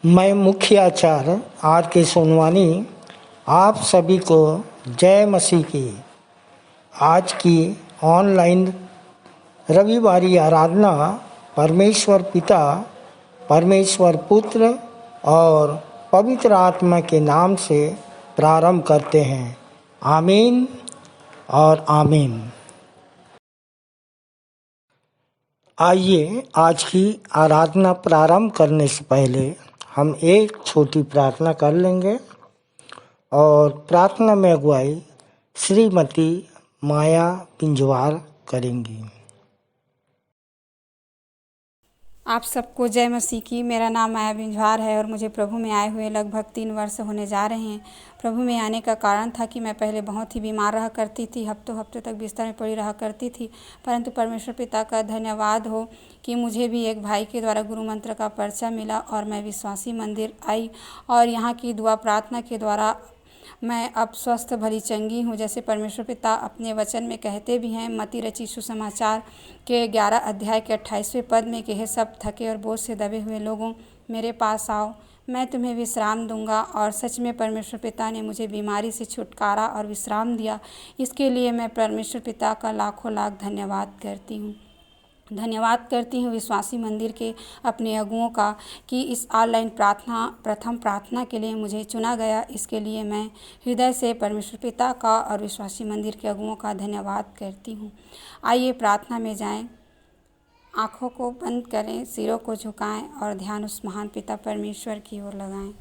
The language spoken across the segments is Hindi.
मैं मुख्य आचार्य आर के सोनवानी आप सभी को जय मसीह की आज की ऑनलाइन रविवारी आराधना परमेश्वर पिता, परमेश्वर पुत्र और पवित्र आत्मा के नाम से प्रारंभ करते हैं। आमीन और आमीन। आइए आज की आराधना प्रारंभ करने से पहले हम एक छोटी प्रार्थना कर लेंगे और प्रार्थना में अगुवाई श्रीमती माया पिंजवार करेंगी। आप सबको जय मसीह की। मेरा नाम माया पिंजवार है और मुझे प्रभु में आए हुए लगभग 3 वर्ष होने जा रहे हैं। प्रभु में आने का कारण था कि मैं पहले बहुत ही बीमार रहा करती थी, हफ्तों हफ्तों तक बिस्तर में पड़ी रहा करती थी, परंतु परमेश्वर पिता का धन्यवाद हो कि मुझे भी एक भाई के द्वारा गुरु मंत्र का पर्चा मिला और मैं विश्वासी मंदिर आई और यहाँ की दुआ प्रार्थना के द्वारा मैं अब स्वस्थ भली चंगी हूँ। जैसे परमेश्वर पिता अपने वचन में कहते भी हैं, मत्ती रची सुसमाचार के 11 अध्याय के 28वें पद में कि हे सब थके और बोझ से दबे हुए लोगों, मेरे पास आओ, मैं तुम्हें विश्राम दूंगा। और सच में परमेश्वर पिता ने मुझे बीमारी से छुटकारा और विश्राम दिया। इसके लिए मैं परमेश्वर पिता का लाखों लाख धन्यवाद करती हूँ। धन्यवाद करती हूँ विश्वासी मंदिर के अपने अगुओं का कि इस ऑनलाइन प्रथम प्रार्थना के लिए मुझे चुना गया। इसके लिए मैं हृदय से परमेश्वर पिता का और विश्वासी मंदिर के अगुओं का धन्यवाद करती हूँ। आइए प्रार्थना में जाएं, आँखों को बंद करें, सिरों को झुकाएं और ध्यान उस महान पिता परमेश्वर की ओर लगाएं।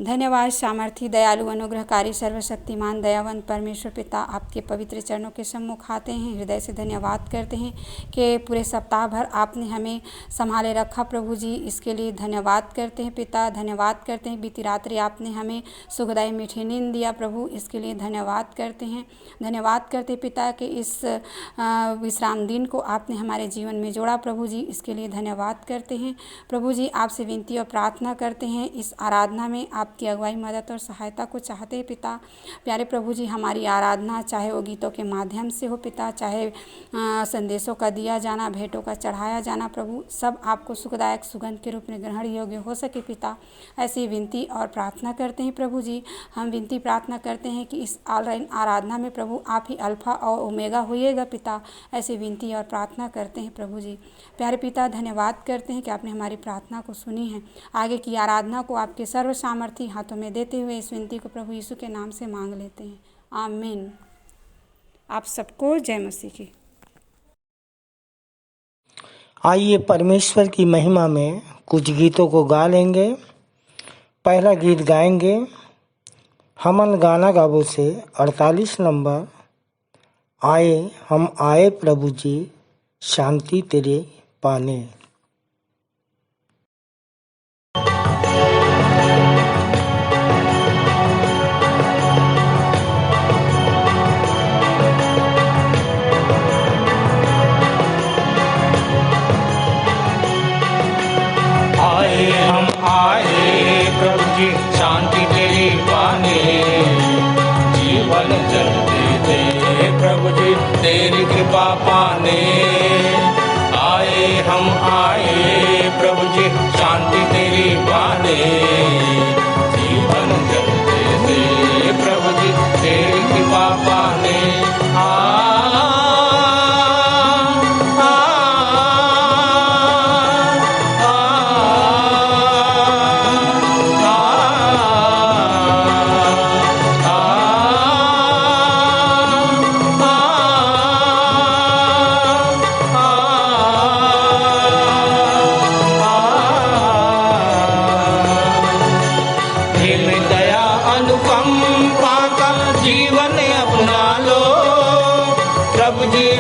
धन्यवाद सामर्थी, दयालु, अनुग्रहकारी, सर्वशक्तिमान, दयावान परमेश्वर पिता, आपके पवित्र चरणों के सम्मुख आते हैं। हृदय से धन्यवाद करते हैं कि पूरे सप्ताह भर आपने हमें संभाले रखा। प्रभु जी, इसके लिए धन्यवाद करते हैं पिता। धन्यवाद करते हैं बीती रात्रि आपने हमें सुखदायी मीठी नींद दिया। प्रभु, इसके लिए धन्यवाद करते हैं। धन्यवाद करते हैं पिता कि इस विश्राम दिन को आपने हमारे जीवन में जोड़ा। प्रभु जी, इसके लिए धन्यवाद करते हैं। प्रभु जी, आपसे विनती और प्रार्थना करते हैं, इस आराधना में आपकी अगुवाई, मदद और सहायता को चाहते हैं पिता। प्यारे प्रभु जी, हमारी आराधना चाहे वो गीतों के माध्यम से हो पिता, चाहे संदेशों का दिया जाना, भेंटों का चढ़ाया जाना, प्रभु सब आपको सुखदायक सुगंध के रूप में ग्रहण योग्य हो सके पिता। ऐसी विनती और प्रार्थना करते हैं प्रभु जी। हम विनती प्रार्थना करते हैं कि इस ऑनलाइन आराधना में प्रभु आप ही अल्फा और ओमेगा होइएगा पिता। ऐसी विनती और प्रार्थना करते हैं प्रभु जी। प्यारे पिता, धन्यवाद करते हैं कि आपने हमारी प्रार्थना को सुनी है। आगे की आराधना को आपके सर्व सामर्थी हाथों में देते हुए इस विनती को प्रभु यीशु के नाम से मांग लेते हैं। आमीन। आप सबको जय मसीह की। आइए परमेश्वर की महिमा में कुछ गीतों को गा लेंगे। पहला गीत गाएंगे हमन गाना गावो से 48 नंबर, आए हम आए प्रभु जी शांति तेरे पाने। शांति तेरी पाने, जीवन जलते थे प्रभु जी तेरी कृपा पाने। आए हम आए प्रभु जी शांति तेरी पाने, जीवन जलते थे प्रभु जी तेरी कृपा पाने।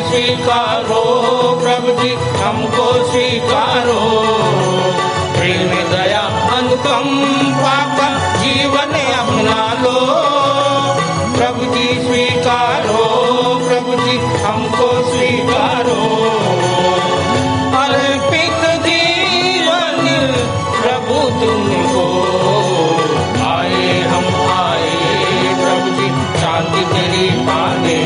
स्वीकारो प्रभु जी हमको स्वीकारो, प्रेम दया अनुकंपा का जीवन अपना लो। प्रभु जी स्वीकारो, प्रभु जी हमको स्वीकारो। अर्पित जीवन प्रभु तुमको, आए हम आए प्रभु जी शांति तेरी पाने।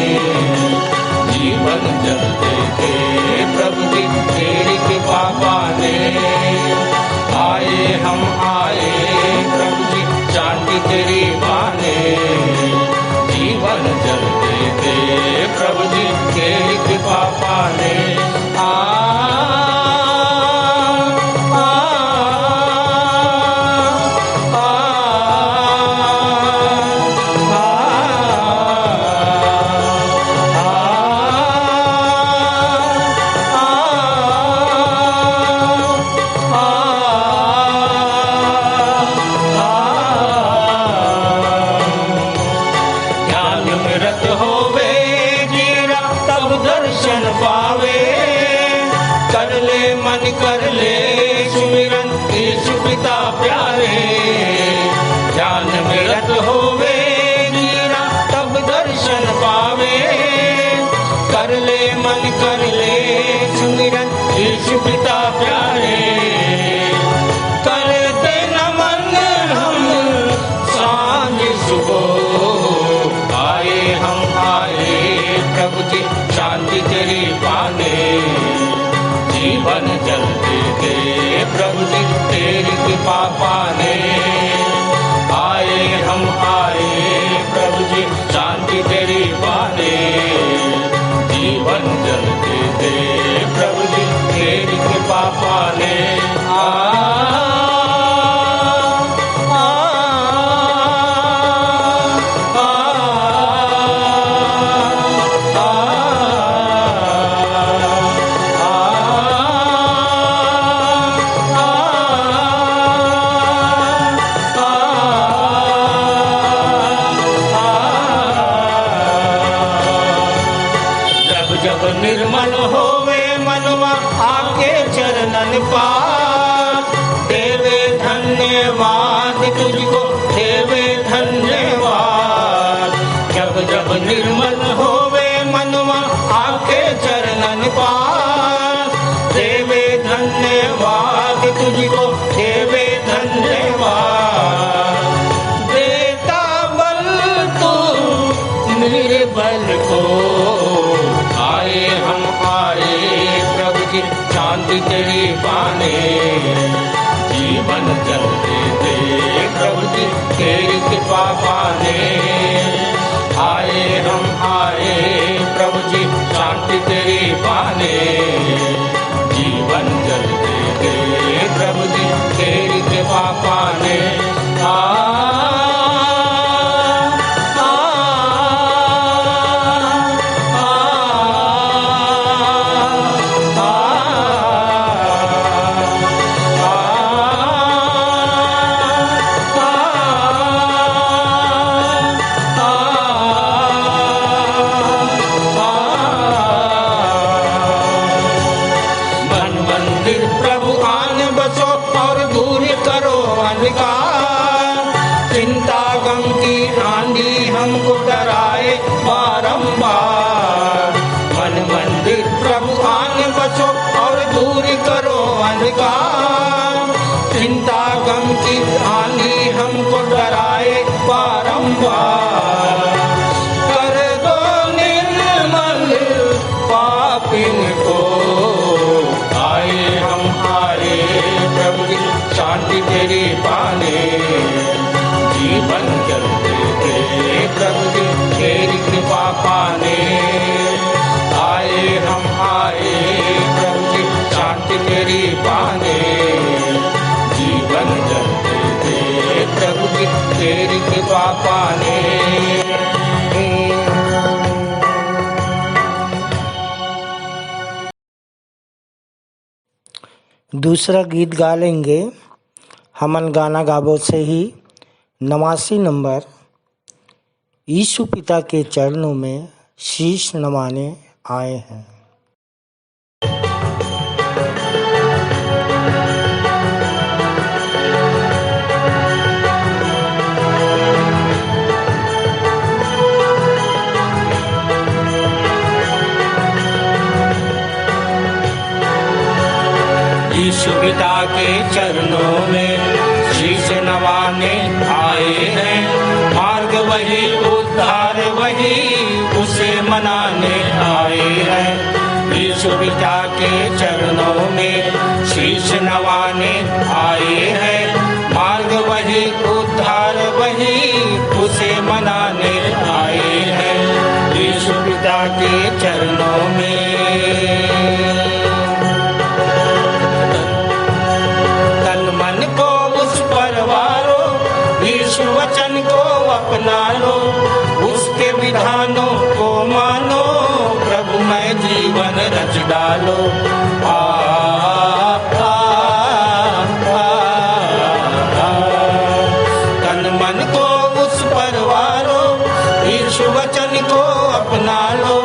जीवन जलते थे प्रभु जी तेरी कृपा पाने। मन कर ले सुमिरन यीशु पिता प्यारे। ज्ञान में रत होवे जीरा तब दर्शन पावे। कर ले मन कर ले सुमिरन यीशु पिता प्यारे। करते नमन हम सांझ सुबह आए हम आए प्रभु जी शांति तेरी पाने। जीवन जलते दे प्रभु जी तेरी कृपा पाने। आए हम आए प्रभु जी शांति तेरी पाने। जीवन जलते दे प्रभु जी तेरी कृपा पाने। जब निर्मल होवे मनवा आके चरणन पास। देवे धन्यवाद तुझको देवे धन्यवाद। जब जब निर्मल होवे मनवा आके चरणन पास। देवे धन्यवाद तुझको देवे धन्यवाद। देता बल तू निर्बल को। आए हम आए प्रभु जी शांति तेरी पाने। जीवन जलते दे प्रभु जी तेरी कृपा पाने। आए हम आए प्रभु जी शांति तेरी पाने। जीवन जलते दे प्रभु जी तेरी कृपा पाने। प्रभु आन बसो और दूर करो अंधकार। चिंता गम की आंधी हमको डराए बारंबार। मन मंदिर प्रभु आन बसो और दूर करो अंधकार। चिंता गम की आंधी हमको डराए बारंबार। कर दो निर्मल पापिन को। प्रभु जी शांति तेरी पाने। जीवन जलते दे प्रभु जी तेरी कृपा पाने। आए हम आए प्रभु जी शांति तेरी पाने। जीवन जलते दे प्रभु जी तेरी कृपा पाने। दूसरा गीत गा लेंगे हमन गाना गाबो से ही 89 नंबर। यीशु पिता के चरणों में शीश नवाने आए हैं। यीशु पिता के चरणों में शीश नवाने आए हैं। मार्ग वही उद्धार वही उसे मनाने आए हैं। यीशु पिता के चरणों में शीश नवाने आए हैं। मार्ग वही उद्धार वही उसे मनाने आए हैं। यीशु पिता के चरणों में वचन को अपना लो। उसके विधानों को मानो। प्रभु में जीवन रच डालो। तन मन को उस पर वारो। यीशु वचन को अपना लो।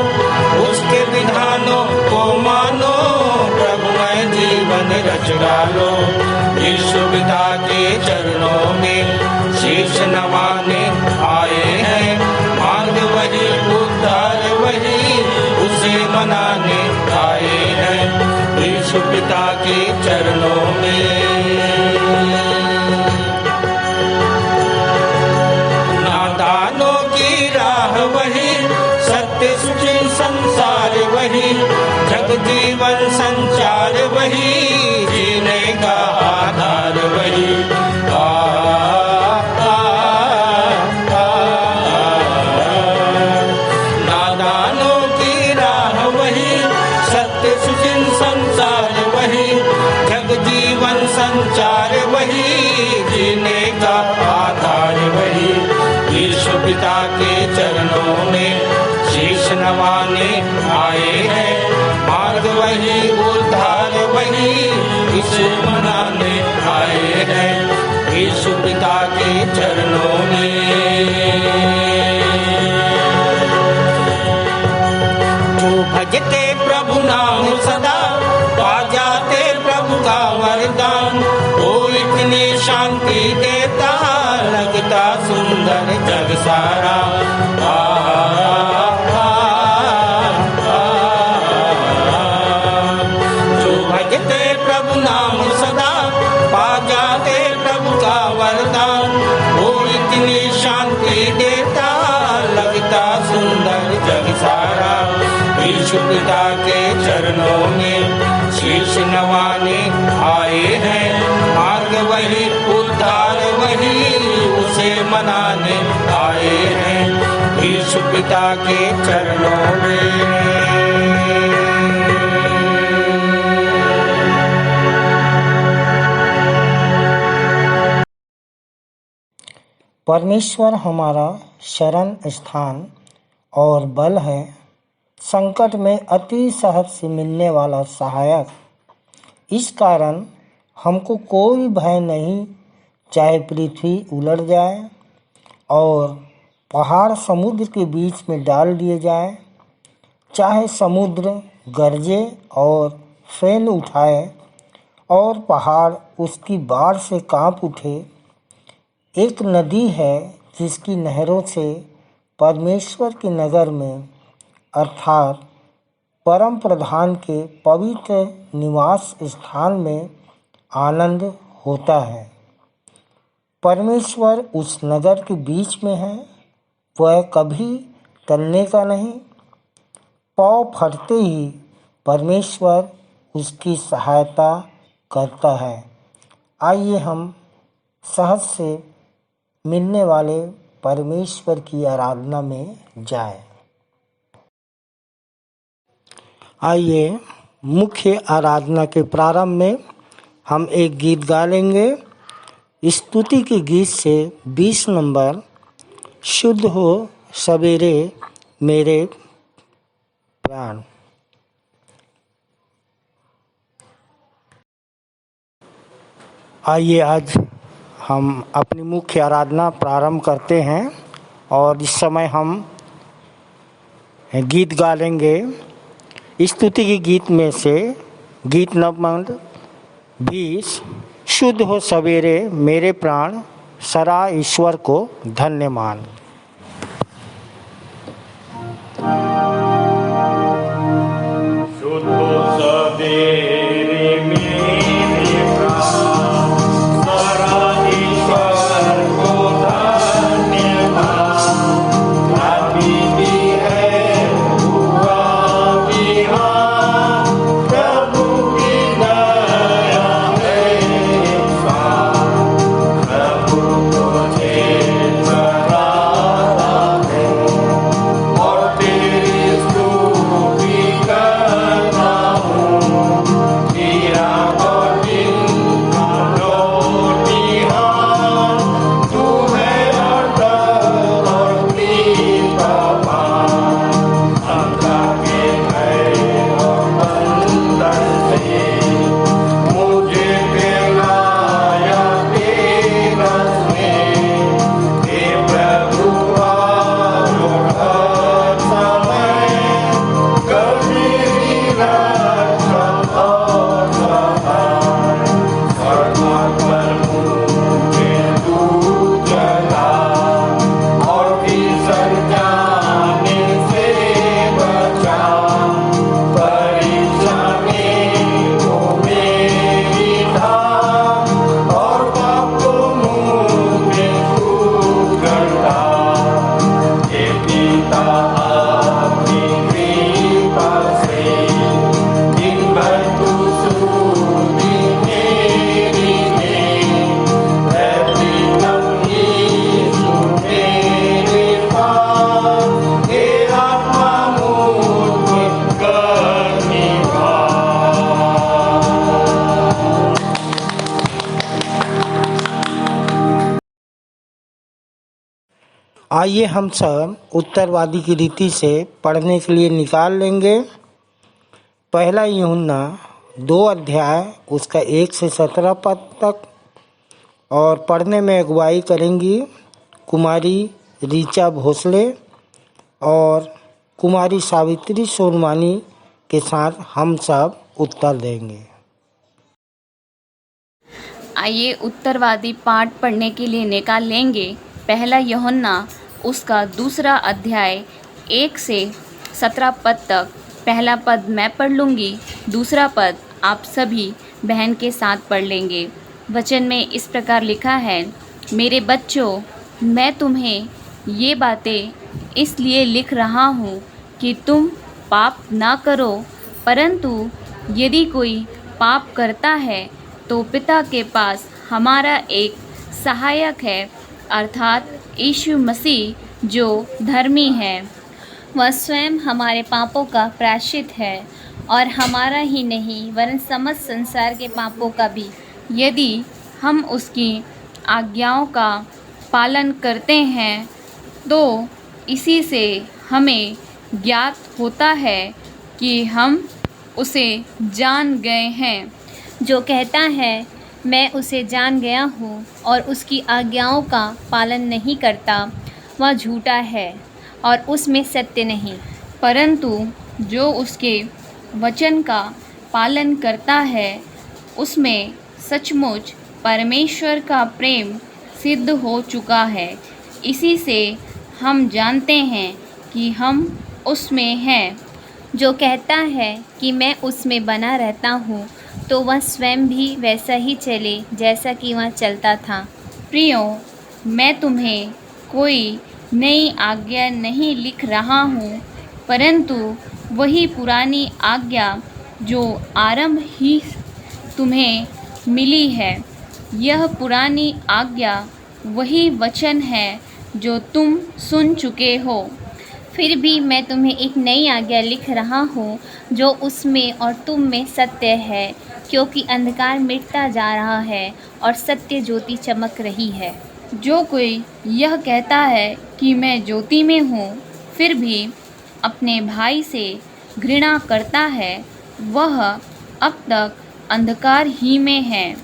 उसके विधानों को मानो। प्रभु में जीवन चरणों में शीश नवाने आए हैं। मार्ग वही, उद्धार वही, उसे मनाने आए हैं यीशु पिता के चरणों में। नादानों की राह वही, सत्य सुचिर संसार वही, जग जीवन संचार वही, जीने का आधार वही। नादानों की राह वही, सत्य सुचिर संसार वही, जग जीवन संचार वही, जीने का आधार वही। यीशु पिता के चरणों में शीश नवाने आए हैं। मार्ग वही, उद्धार वही, इसे मनाने आए हैं यीशु पिता के चरणों में। जो भजते प्रभु नाम सदा, पा जाते प्रभु का वरदान। वो इतनी शांति देता, लगता सुंदर जग सारा। जो भजते प्रभु नाम सदा, पा जाते प्रभु का वरदान। वो इतनी शांति देता, लगता सुंदर जग सारा। यीशु पिता के चरणों में शीश नवाने आए हैं। मार्ग वही, उद्धार वही, उसे मनाने आए हैं यीशु पिता के चरणों में। परमेश्वर हमारा शरण स्थान और बल है, संकट में अति सहज से मिलने वाला सहायक। इस कारण हमको कोई भय नहीं, चाहे पृथ्वी उलट जाए और पहाड़ समुद्र के बीच में डाल दिए जाए, चाहे समुद्र गरजे और फेन उठाए और पहाड़ उसकी बाढ़ से कांप उठे। एक नदी है जिसकी नहरों से परमेश्वर के नगर में अर्थात परम प्रधान के पवित्र निवास स्थान में आनंद होता है। परमेश्वर उस नगर के बीच में है, वह कभी टलने का नहीं। पाँव फटते ही परमेश्वर उसकी सहायता करता है। आइए हम सहज से मिलने वाले परमेश्वर की आराधना में जाएं। आइए मुख्य आराधना के प्रारंभ में हम एक गीत गा लेंगे। स्तुति के गीत से 20 नंबर, शुद्ध हो सवेरे मेरे प्राण। आइए आज हम अपनी मुख्य आराधना प्रारंभ करते हैं और इस समय हम गीत गा लेंगे। स्तुति के गीत में से गीत नंबर 20, शुद्ध हो सवेरे मेरे प्राण, सरा ईश्वर को धन्य मान। शुद्ध हो सवेरे मेरे प्राण, सरा ईश्वर को धन्य मान। रात्रि भी है हुआ बिहान, प्रभु की दया है प्रभु तुझे सराहना। आइए हम सब उत्तरवादी की रीति से पढ़ने के लिए निकाल लेंगे। पहला यूहन्ना 2 अध्याय उसका 1 से 17 पद तक, और पढ़ने में अगुवाई करेंगी कुमारी रीचा भोसले और कुमारी सावित्री सोनवानी के साथ हम सब उत्तर देंगे। आइए उत्तरवादी पाठ पढ़ने के लिए निकाल लेंगे। पहला यूहन्ना उसका 2 अध्याय 1 से 17 पद तक। पहला पद मैं पढ़ लूँगी, दूसरा पद आप सभी बहन के साथ पढ़ लेंगे। वचन में इस प्रकार लिखा है, मेरे बच्चों, मैं तुम्हें ये बातें इसलिए लिख रहा हूँ कि तुम पाप ना करो, परंतु यदि कोई पाप करता है तो पिता के पास हमारा एक सहायक है, अर्थात यीशु मसीह जो धर्मी है। वह स्वयं हमारे पापों का प्रायश्चित है, और हमारा ही नहीं वरन समस्त संसार के पापों का भी। यदि हम उसकी आज्ञाओं का पालन करते हैं तो इसी से हमें ज्ञात होता है कि हम उसे जान गए हैं। जो कहता है मैं उसे जान गया हूँ और उसकी आज्ञाओं का पालन नहीं करता, वह झूठा है और उसमें सत्य नहीं। परंतु जो उसके वचन का पालन करता है उसमें सचमुच परमेश्वर का प्रेम सिद्ध हो चुका है। इसी से हम जानते हैं कि हम उसमें हैं। जो कहता है कि मैं उसमें बना रहता हूँ तो वह स्वयं भी वैसा ही चले जैसा कि वह चलता था। प्रियो, मैं तुम्हें कोई नई आज्ञा नहीं लिख रहा हूँ, परंतु वही पुरानी आज्ञा जो आरंभ ही तुम्हें मिली है। यह पुरानी आज्ञा वही वचन है जो तुम सुन चुके हो। फिर भी मैं तुम्हें एक नई आज्ञा लिख रहा हूँ जो उसमें और तुम में सत्य है, क्योंकि अंधकार मिटता जा रहा है और सत्य ज्योति चमक रही है। जो कोई यह कहता है कि मैं ज्योति में हूँ फिर भी अपने भाई से घृणा करता है, वह अब तक अंधकार ही में है।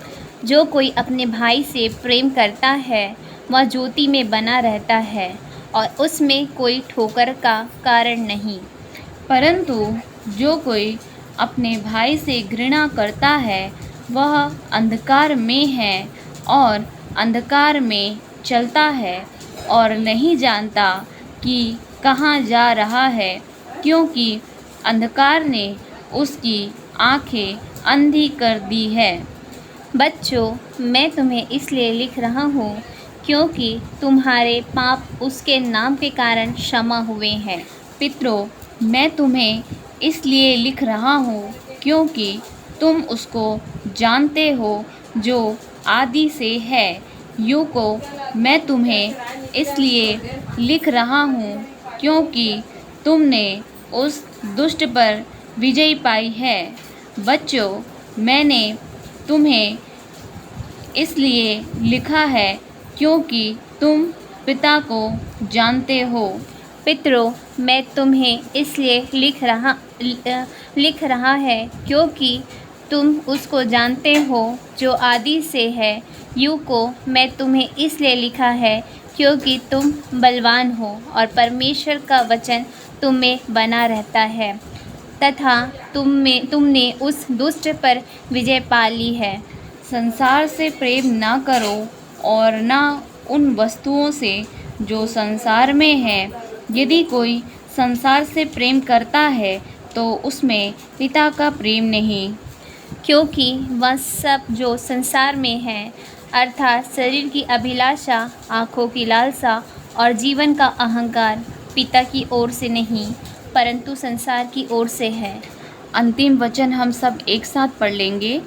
जो कोई अपने भाई से प्रेम करता है वह ज्योति में बना रहता है और उसमें कोई ठोकर का कारण नहीं। परंतु जो कोई अपने भाई से घृणा करता है वह अंधकार में है और अंधकार में चलता है और नहीं जानता कि कहाँ जा रहा है, क्योंकि अंधकार ने उसकी आँखें अंधी कर दी है। बच्चों, मैं तुम्हें इसलिए लिख रहा हूँ क्योंकि तुम्हारे पाप उसके नाम के कारण क्षमा हुए हैं। पितरों, मैं तुम्हें इसलिए लिख रहा हूँ क्योंकि तुम उसको जानते हो जो आदि से है। यूँ को मैं तुम्हें इसलिए लिख रहा हूँ क्योंकि तुमने उस दुष्ट पर विजय पाई है। बच्चों, मैंने तुम्हें इसलिए लिखा है क्योंकि तुम पिता को जानते हो। पितरों, मैं तुम्हें इसलिए लिख रहा है क्योंकि तुम उसको जानते हो जो आदि से है। यूँ को मैं तुम्हें इसलिए लिखा है क्योंकि तुम बलवान हो और परमेश्वर का वचन तुम में बना रहता है, तथा तुमने उस दुष्ट पर विजय पा ली है। संसार से प्रेम ना करो और ना उन वस्तुओं से जो संसार में है। यदि कोई संसार से प्रेम करता है तो उसमें पिता का प्रेम नहीं, क्योंकि वह सब जो संसार में है, अर्थात शरीर की अभिलाषा, आँखों की लालसा और जीवन का अहंकार, पिता की ओर से नहीं परंतु संसार की ओर से है। अंतिम वचन हम सब एक साथ पढ़ लेंगे।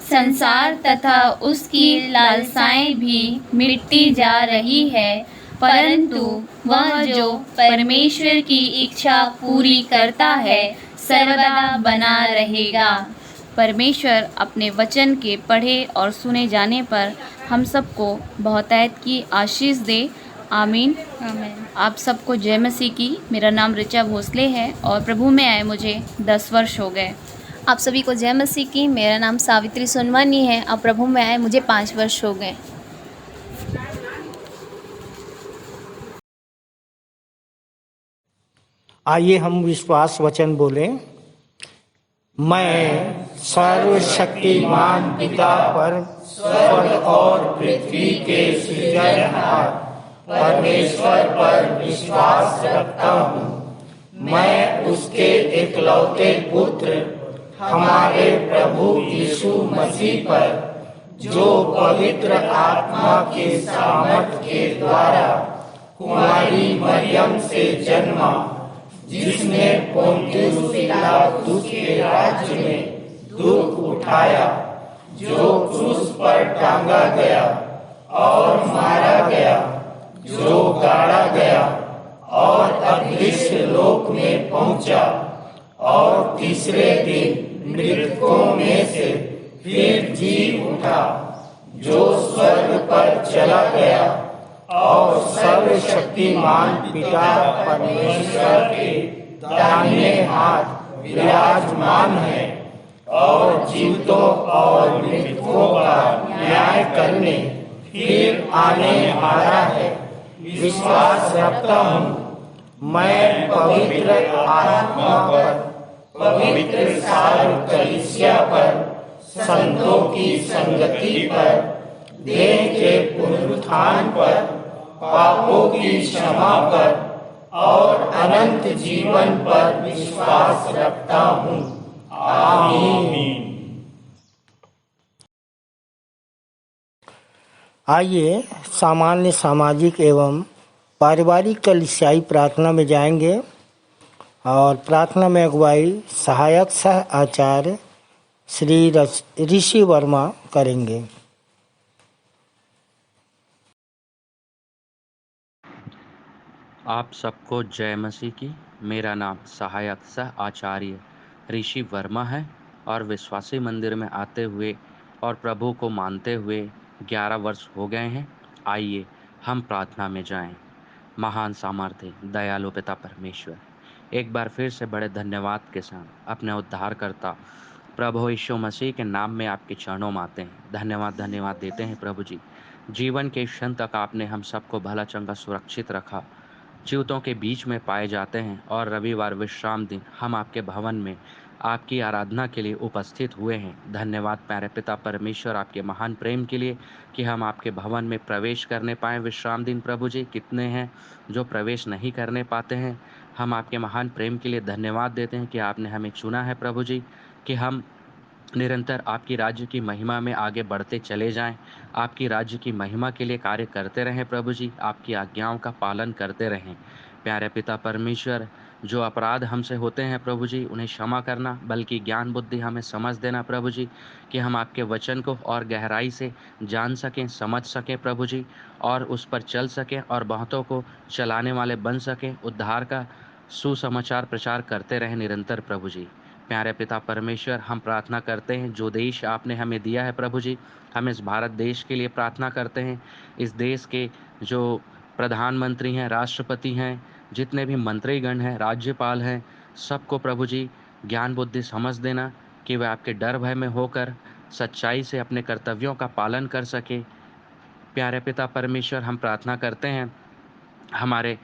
संसार तथा उसकी लालसाएं भी मिटती जा रही है, परंतु वह जो परमेश्वर की इच्छा पूरी करता है सर्वदा बना रहेगा। परमेश्वर अपने वचन के पढ़े और सुने जाने पर हम सबको बहुतायत की आशीष दे। आमीन। आमीन। आप सबको जय मसीह की। मेरा नाम ऋचा भोसले है और प्रभु में आए मुझे 10 वर्ष हो गए। आप सभी को जय मसीह की। मेरा नाम सावित्री सोनवानी है और प्रभु में आए मुझे 5 वर्ष हो गए। आइए हम विश्वास वचन बोलें। मैं सर्वशक्तिमान पिता पर स्वर्ग और पृथ्वी के सृजनहार परमेश्वर पर विश्वास रखता हूँ। मैं उसके इकलौते पुत्र हमारे प्रभु यीशु मसीह पर, जो पवित्र आत्मा के सामर्थ के द्वारा कुमारी मरियम से जन्मा, जिसने पोंतियुस पिलातुस के राज्य में दुख उठाया, जो क्रूस पर टांगा गया और मारा गया, जो गाड़ा गया और अदृश्य लोक में पहुंचा, और तीसरे दिन मृतकों में से फिर जी उठा, जो स्वर्ग पर चला गया और सर्वशक्तिमान पिता परमेश्वर के दाहिने हाथ विराजमान है, और जीवितों और मृतकों का न्याय करने फिर आने वाला है। विश्वास रखता हूँ मैं पवित्र आत्मा पर, पवित्र सारी कलीसिया पर, संतों की संगति पर, देह के पुनरुत्थान पर, पापों की क्षमा पर और अनंत जीवन पर विश्वास रखता हूँ। आमीन। आइए सामान्य सामाजिक एवं पारिवारिक कलीसियाई प्रार्थना में जाएंगे और प्रार्थना में अगुवाई सहायक सह आचार्य श्री ऋषि वर्मा करेंगे। आप सबको जय मसीह की। मेरा नाम सहायक सह आचार्य ऋषि वर्मा है और विश्वासी मंदिर में आते हुए और प्रभु को मानते हुए 11 वर्ष हो गए हैं। आइए हम प्रार्थना में जाएं। महान सामर्थ्य दयालु पिता परमेश्वर, एक बार फिर से बड़े धन्यवाद के साथ अपने उद्धारकर्ता प्रभु यीशु मसीह के नाम में आपके चरणों में आते हैं। धन्यवाद देते हैं प्रभु जी। जीवन के क्षण तक आपने हम सबको भला चंगा सुरक्षित रखा, जीवितों के बीच में पाए जाते हैं और रविवार विश्राम दिन हम आपके भवन में आपकी आराधना के लिए उपस्थित हुए हैं। धन्यवाद प्यारे पिता परमेश्वर आपके महान प्रेम के लिए कि हम आपके भवन में प्रवेश करने पाएँ विश्राम दिन। प्रभु जी, कितने हैं जो प्रवेश नहीं करने पाते हैं। हम आपके महान प्रेम के लिए धन्यवाद देते हैं कि आपने हमें चुना है प्रभु जी, कि हम निरंतर आपकी राज्य की महिमा में आगे बढ़ते चले जाएं, आपकी राज्य की महिमा के लिए कार्य करते रहें प्रभु जी, आपकी आज्ञाओं का पालन करते रहें। प्यारे पिता परमेश्वर, जो अपराध हमसे होते हैं प्रभु जी, उन्हें क्षमा करना, बल्कि ज्ञान बुद्धि हमें समझ देना प्रभु जी, कि हम आपके वचन को और गहराई से जान सकें, समझ सकें प्रभु जी, और उस पर चल सकें और बहुतों को चलाने वाले बन सकें। उद्धार का सुसमाचार प्रचार करते रहें निरंतर प्रभु जी। प्यारे पिता परमेश्वर, हम प्रार्थना करते हैं जो देश आपने हमें दिया है प्रभु जी, हम इस भारत देश के लिए प्रार्थना करते हैं। इस देश के जो प्रधानमंत्री हैं, राष्ट्रपति हैं, जितने भी मंत्रीगण हैं, राज्यपाल हैं, सबको प्रभु जी ज्ञान बुद्धि समझ देना, कि वे आपके डर भय में होकर सच्चाई से अपने कर्तव्यों का पालन कर सके। प्यारे पिता परमेश्वर, हम प्रार्थना करते हैं हमारे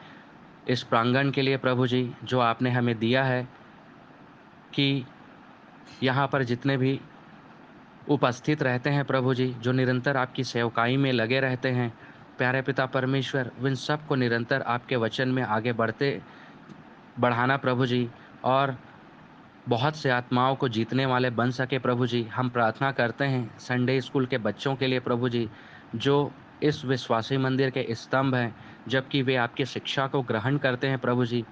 इस प्रांगण के लिए प्रभु जी, जो आपने हमें दिया है, कि यहाँ पर जितने भी उपस्थित रहते हैं प्रभु जी, जो निरंतर आपकी सेवकाई में लगे रहते हैं, प्यारे पिता परमेश्वर, उन सब को निरंतर आपके वचन में आगे बढ़ाना प्रभु जी, और बहुत से आत्माओं को जीतने वाले बन सके प्रभु जी। हम प्रार्थना करते हैं संडे स्कूल के बच्चों के लिए प्रभु जी, जो इस विश्वासी मंदिर के स्तंभ हैं, जबकि वे आपकी शिक्षा को ग्रहण करते हैं प्रभु जी।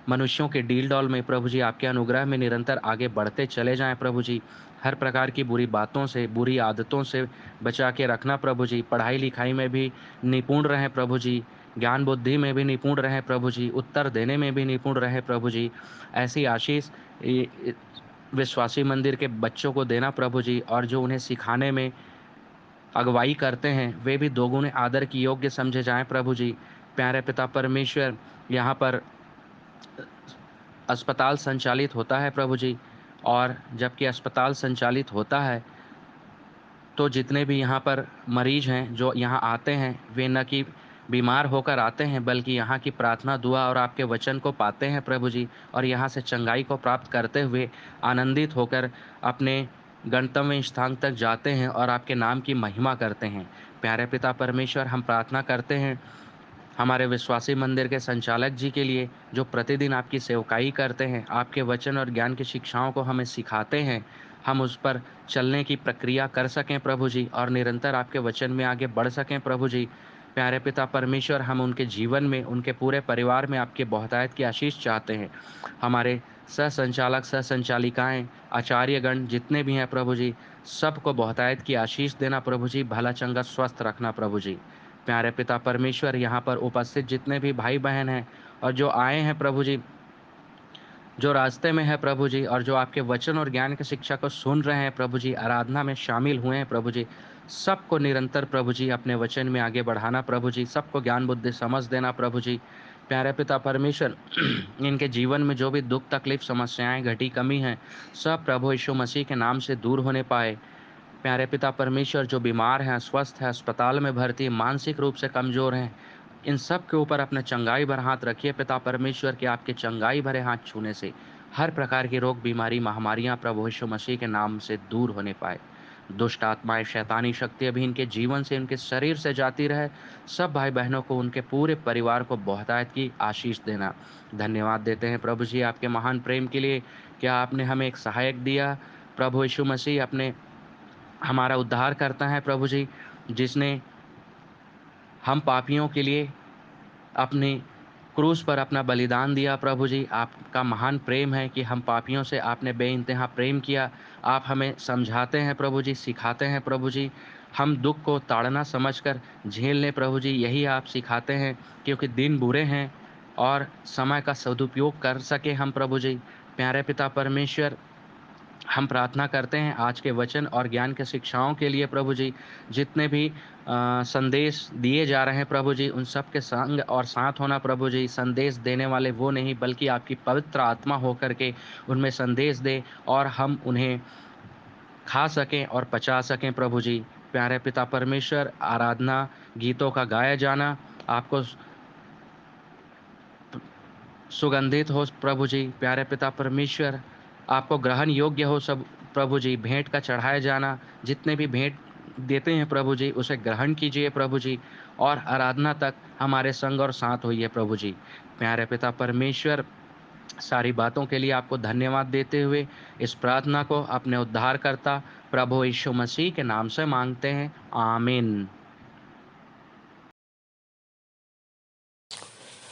मनुष्यों के डील डॉल में प्रभु जी आपके अनुग्रह में निरंतर आगे बढ़ते चले जाएं प्रभु जी। हर प्रकार की बुरी बातों से, बुरी आदतों से बचा के रखना प्रभु जी। पढ़ाई लिखाई में भी निपुण रहें प्रभु जी, ज्ञान बुद्धि में भी निपुण रहें प्रभु जी, उत्तर देने में भी निपुण रहें प्रभु जी। ऐसी आशीष विश्वासी मंदिर के बच्चों को देना प्रभु जी, और जो उन्हें सिखाने में अगुवाई करते हैं वे भी दोगुने आदर की योग्य समझे जाएं प्रभु जी। प्यारे पिता परमेश्वर, यहाँ पर अस्पताल संचालित होता है प्रभु जी, और जबकि अस्पताल संचालित होता है तो जितने भी यहाँ पर मरीज हैं जो यहाँ आते हैं, वे न कि बीमार होकर आते हैं, बल्कि यहाँ की प्रार्थना, दुआ और आपके वचन को पाते हैं प्रभु जी, और यहाँ से चंगाई को प्राप्त करते हुए आनंदित होकर अपने गंतव्य स्थान तक जाते हैं और आपके नाम की महिमा करते हैं। प्यारे पिता परमेश्वर, हम प्रार्थना करते हैं हमारे विश्वासी मंदिर के संचालक जी के लिए, जो प्रतिदिन आपकी सेवकाई करते हैं, आपके वचन और ज्ञान की शिक्षाओं को हमें सिखाते हैं, हम उस पर चलने की प्रक्रिया कर सकें प्रभु जी, और निरंतर आपके वचन में आगे बढ़ सकें प्रभु जी। प्यारे पिता परमेश्वर, हम उनके जीवन में, उनके पूरे परिवार में आपके बहुतायत की आशीष चाहते हैं। हमारे सह संचालक, सह संचालिकाएँ, आचार्यगण जितने भी हैं प्रभु जी, सबको बहुतायत की आशीष देना प्रभु जी, भला चंगा स्वस्थ रखना प्रभु जी। प्यारे पिता परमेश्वर, यहाँ पर उपस्थित जितने भी भाई बहन हैं और जो आए हैं प्रभु जी, जो रास्ते में है प्रभु जी, और जो आपके वचन और ज्ञान की शिक्षा को सुन रहे हैं प्रभु जी, आराधना में शामिल हुए हैं प्रभु जी, सबको निरंतर प्रभु जी अपने वचन में आगे बढ़ाना प्रभु जी, सबको ज्ञान बुद्धि समझ देना प्रभु जी। प्यारे पिता परमेश्वर, इनके जीवन में जो भी दुख तकलीफ समस्याएं घटी कमी हैं, सब प्रभु यीशु मसीह के नाम से दूर होने पाए। प्यारे पिता परमेश्वर, जो बीमार हैं, अस्वस्थ हैं, अस्पताल में भर्ती, मानसिक रूप से कमज़ोर हैं, इन सब के ऊपर अपने चंगाई भर हाथ रखिए पिता परमेश्वर, कि आपके चंगाई भरे हाथ छूने से हर प्रकार की रोग, बीमारी, महामारियां प्रभु यीशु मसीह के नाम से दूर होने पाए। दुष्ट आत्माएं, शैतानी शक्ति अभी इनके जीवन से, इनके शरीर से जाती रहे। सब भाई बहनों को, उनके पूरे परिवार को बहुतायत की आशीष देना। धन्यवाद देते हैं प्रभु जी आपके महान प्रेम के लिए, क्या आपने हमें एक सहायक दिया प्रभु यीशु मसीह, अपने हमारा उद्धार करता है प्रभु जी, जिसने हम पापियों के लिए अपनी क्रूस पर अपना बलिदान दिया प्रभु जी। आपका महान प्रेम है कि हम पापियों से आपने बेइंतहा प्रेम किया। आप हमें समझाते हैं प्रभु जी, सिखाते हैं प्रभु जी, हम दुख को ताड़ना समझकर झेल लें प्रभु जी, यही आप सिखाते हैं, क्योंकि दिन बुरे हैं और समय का सदुपयोग कर सके हम प्रभु जी। प्यारे पिता परमेश्वर, हम प्रार्थना करते हैं आज के वचन और ज्ञान के शिक्षाओं के लिए प्रभु जी, जितने भी संदेश दिए जा रहे हैं प्रभु जी, उन सब के संग और साथ होना प्रभु जी। संदेश देने वाले वो नहीं, बल्कि आपकी पवित्र आत्मा होकर के उनमें संदेश दे और हम उन्हें खा सकें और पचा सकें प्रभु जी। प्यारे पिता परमेश्वर, आराधना गीतों का गाया जाना आपको सुगंधित हो प्रभु जी। प्यारे पिता परमेश्वर, आपको ग्रहण योग्य हो सब प्रभु जी। भेंट का चढ़ाया जाना, जितने भी भेंट देते हैं प्रभु जी, उसे ग्रहण कीजिए प्रभु जी, और आराधना तक हमारे संग और साथ होइए प्रभु जी। प्यारे पिता परमेश्वर, सारी बातों के लिए आपको धन्यवाद देते हुए इस प्रार्थना को अपने उद्धारकर्ता प्रभु यीशु मसीह के नाम से मांगते हैं, आमीन।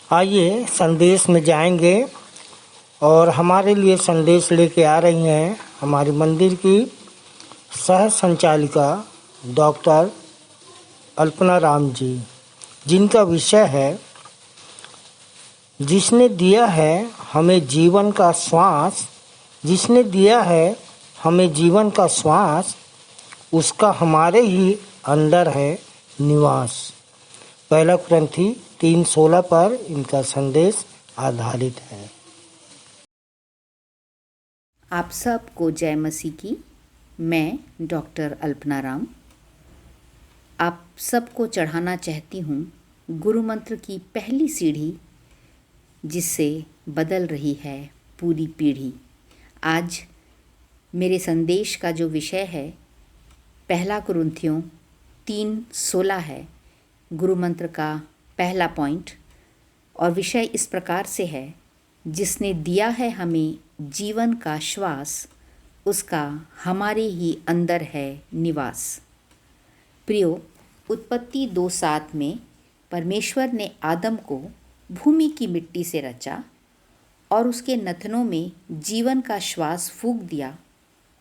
आइए संदेश में जाएंगे, और हमारे लिए संदेश लेके आ रही हैं हमारे मंदिर की सह संचालिका डॉक्टर अल्पना राम जी, जिनका विषय है जिसने दिया है हमें जीवन का श्वास, जिसने दिया है हमें जीवन का श्वास, उसका हमारे ही अंदर है निवास। पहला कुरिन्थी 3:16 पर इनका संदेश आधारित है। आप सबको जय मसीह की। मैं डॉक्टर अल्पना राम आप सबको चढ़ाना चाहती हूँ गुरु मंत्र की पहली सीढ़ी, जिससे बदल रही है पूरी पीढ़ी। आज मेरे संदेश का जो विषय है पहला कुरिन्थियों 3:16 है, गुरु मंत्र का पहला पॉइंट, और विषय इस प्रकार से है, जिसने दिया है हमें जीवन का श्वास, उसका हमारे ही अंदर है निवास। प्रियो, उत्पत्ति 2:7 में परमेश्वर ने आदम को भूमि की मिट्टी से रचा और उसके नथनों में जीवन का श्वास फूंक दिया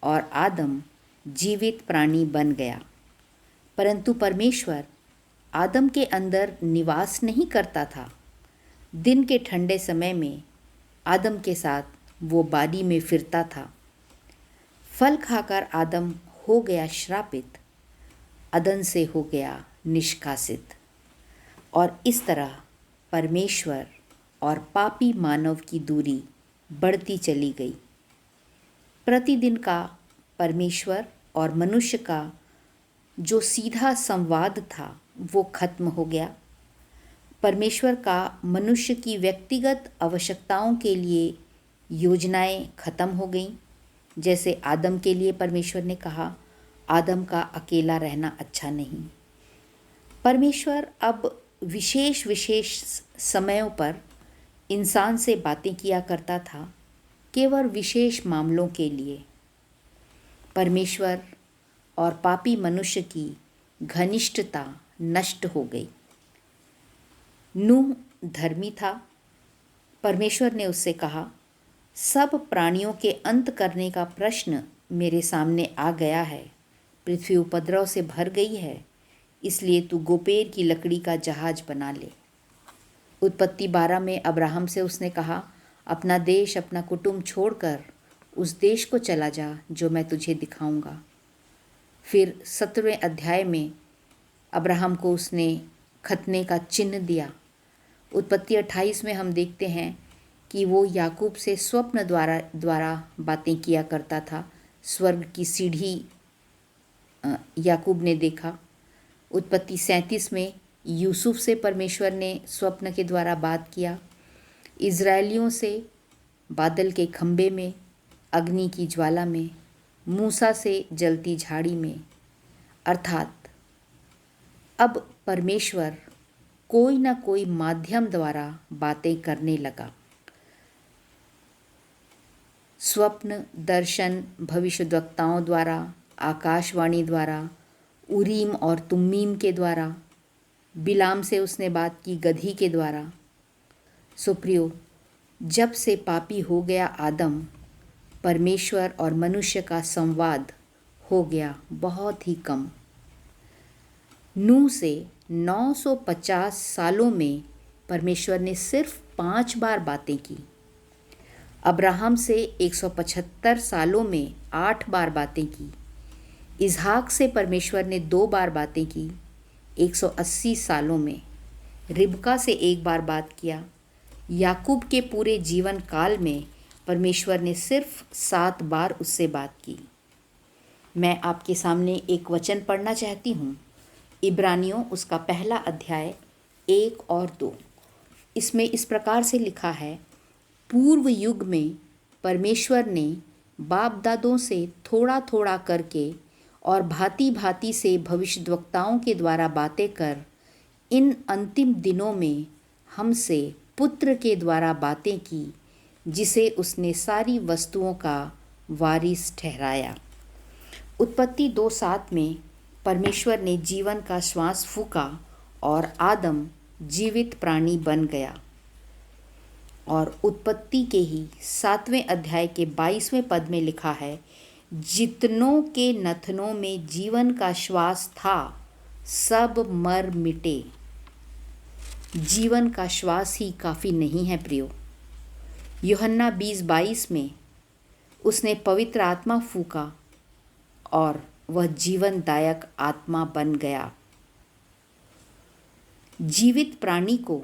और आदम जीवित प्राणी बन गया। परंतु परमेश्वर आदम के अंदर निवास नहीं करता था। दिन के ठंडे समय में आदम के साथ वो बाड़ी में फिरता था। फल खाकर आदम हो गया श्रापित, अदन से हो गया निष्कासित, और इस तरह परमेश्वर और पापी मानव की दूरी बढ़ती चली गई। प्रतिदिन का परमेश्वर और मनुष्य का जो सीधा संवाद था वो खत्म हो गया। परमेश्वर का मनुष्य की व्यक्तिगत आवश्यकताओं के लिए योजनाएं खत्म हो गईं। जैसे आदम के लिए परमेश्वर ने कहा, आदम का अकेला रहना अच्छा नहीं। परमेश्वर अब विशेष विशेष समयों पर इंसान से बातें किया करता था, केवल विशेष मामलों के लिए। परमेश्वर और पापी मनुष्य की घनिष्ठता नष्ट हो गई। नूह धर्मी था। परमेश्वर ने उससे कहा, सब प्राणियों के अंत करने का प्रश्न मेरे सामने आ गया है। पृथ्वी उपद्रव से भर गई है, इसलिए तू गोपेर की लकड़ी का जहाज बना ले। उत्पत्ति 12 में अब्राहम से उसने कहा, अपना देश, अपना कुटुंब छोड़कर उस देश को चला जा जो मैं तुझे दिखाऊंगा। फिर 17वें अध्याय में अब्राहम को उसने खतने का चिन्ह दिया। उत्पत्ति 28 में हम देखते हैं कि वो याकूब से स्वप्न द्वारा बातें किया करता था। स्वर्ग की सीढ़ी याकूब ने देखा। उत्पत्ति 37 में यूसुफ से परमेश्वर ने स्वप्न के द्वारा बात किया। इज़राइलियों से बादल के खंबे में, अग्नि की ज्वाला में, मूसा से जलती झाड़ी में। अर्थात अब परमेश्वर कोई ना कोई माध्यम द्वारा बातें करने लगा। स्वप्न, दर्शन, भविष्यद्वक्ताओं द्वारा, आकाशवाणी द्वारा, उरीम और तुम्मीम के द्वारा, बिलाम से उसने बात की गधी के द्वारा। सुप्रियो, जब से पापी हो गया आदम, परमेश्वर और मनुष्य का संवाद हो गया बहुत ही कम। नूह से 950 सालों में परमेश्वर ने सिर्फ 5 बार बातें की। अब्राहम से 175 सालों में 8 बार बातें की। इसहाक से परमेश्वर ने 2 बार बातें की 180 सालों में। रिबका से 1 बार बात किया। याकूब के पूरे जीवन काल में परमेश्वर ने सिर्फ 7 बार उससे बात की। मैं आपके सामने एक वचन पढ़ना चाहती हूँ, इब्रानियों उसका पहला अध्याय 1 और 2। इसमें इस प्रकार से लिखा है, पूर्व युग में परमेश्वर ने बाप दादों से थोड़ा थोड़ा करके और भांति भांति से भविष्यद्वक्ताओं के द्वारा बातें कर इन अंतिम दिनों में हमसे पुत्र के द्वारा बातें की, जिसे उसने सारी वस्तुओं का वारिस ठहराया। उत्पत्ति 2:7 में परमेश्वर ने जीवन का श्वास फूका और आदम जीवित प्राणी बन गया। और उत्पत्ति के ही 7वें अध्याय के 22वें पद में लिखा है, जितनों के नथनों में जीवन का श्वास था सब मर मिटे। जीवन का श्वास ही काफ़ी नहीं है प्रियो। यूहन्ना 20:22 में उसने पवित्र आत्मा फूका और वह जीवनदायक आत्मा बन गया। जीवित प्राणी को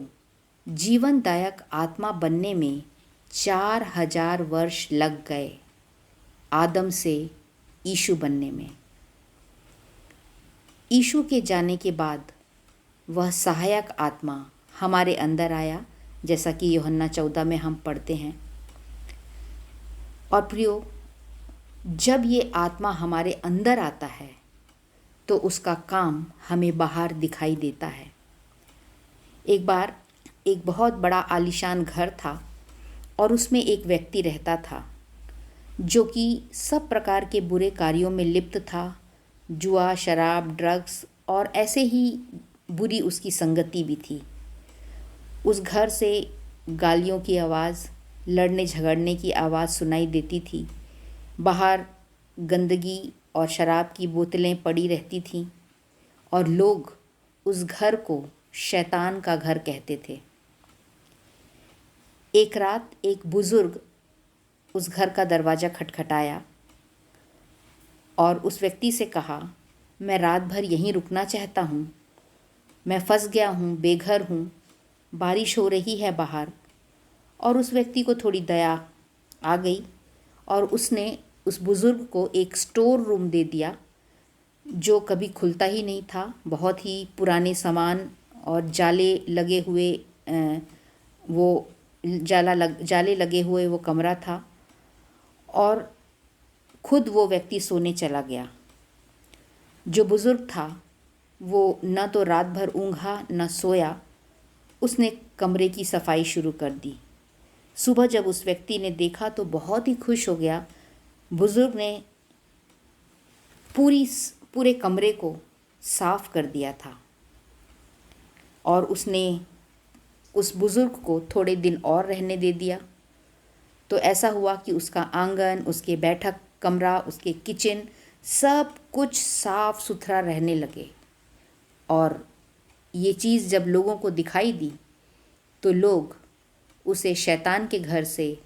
जीवनदायक आत्मा बनने में 4000 वर्ष लग गए, आदम से यीशु बनने में। यीशु के जाने के बाद वह सहायक आत्मा हमारे अंदर आया, जैसा कि यूहन्ना 14 में हम पढ़ते हैं। और प्रियो, जब ये आत्मा हमारे अंदर आता है तो उसका काम हमें बाहर दिखाई देता है। एक बार एक बहुत बड़ा आलीशान घर था और उसमें एक व्यक्ति रहता था जो कि सब प्रकार के बुरे कार्यों में लिप्त था। जुआ, शराब, ड्रग्स और ऐसे ही बुरी उसकी संगति भी थी। उस घर से गालियों की आवाज़, लड़ने झगड़ने की आवाज़ सुनाई देती थी। बाहर गंदगी और शराब की बोतलें पड़ी रहती थीं और लोग उस घर को शैतान का घर कहते थे। एक रात एक बुज़ुर्ग उस घर का दरवाज़ा खटखटाया और उस व्यक्ति से कहा, मैं रात भर यहीं रुकना चाहता हूँ, मैं फंस गया हूँ, बेघर हूँ, बारिश हो रही है बाहर, और उस व्यक्ति को थोड़ी दया आ गई और उसने उस बुज़ुर्ग को एक स्टोर रूम दे दिया जो कभी खुलता ही नहीं था। बहुत ही पुराने सामान और जाले लगे हुए जाले लगे हुए वो कमरा था, और खुद वो व्यक्ति सोने चला गया। जो बुज़ुर्ग था वो न तो रात भर ऊँघा न सोया, उसने कमरे की सफाई शुरू कर दी। सुबह जब उस व्यक्ति ने देखा तो बहुत ही खुश हो गया। बुज़ुर्ग ने पूरे कमरे को साफ कर दिया था और उसने उस बुज़ुर्ग को थोड़े दिन और रहने दे दिया। तो ऐसा हुआ कि उसका आंगन, उसके बैठक कमरा, उसके किचन सब कुछ साफ सुथरा रहने लगे। और ये चीज़ जब लोगों को दिखाई दी तो लोग उसे शैतान के घर से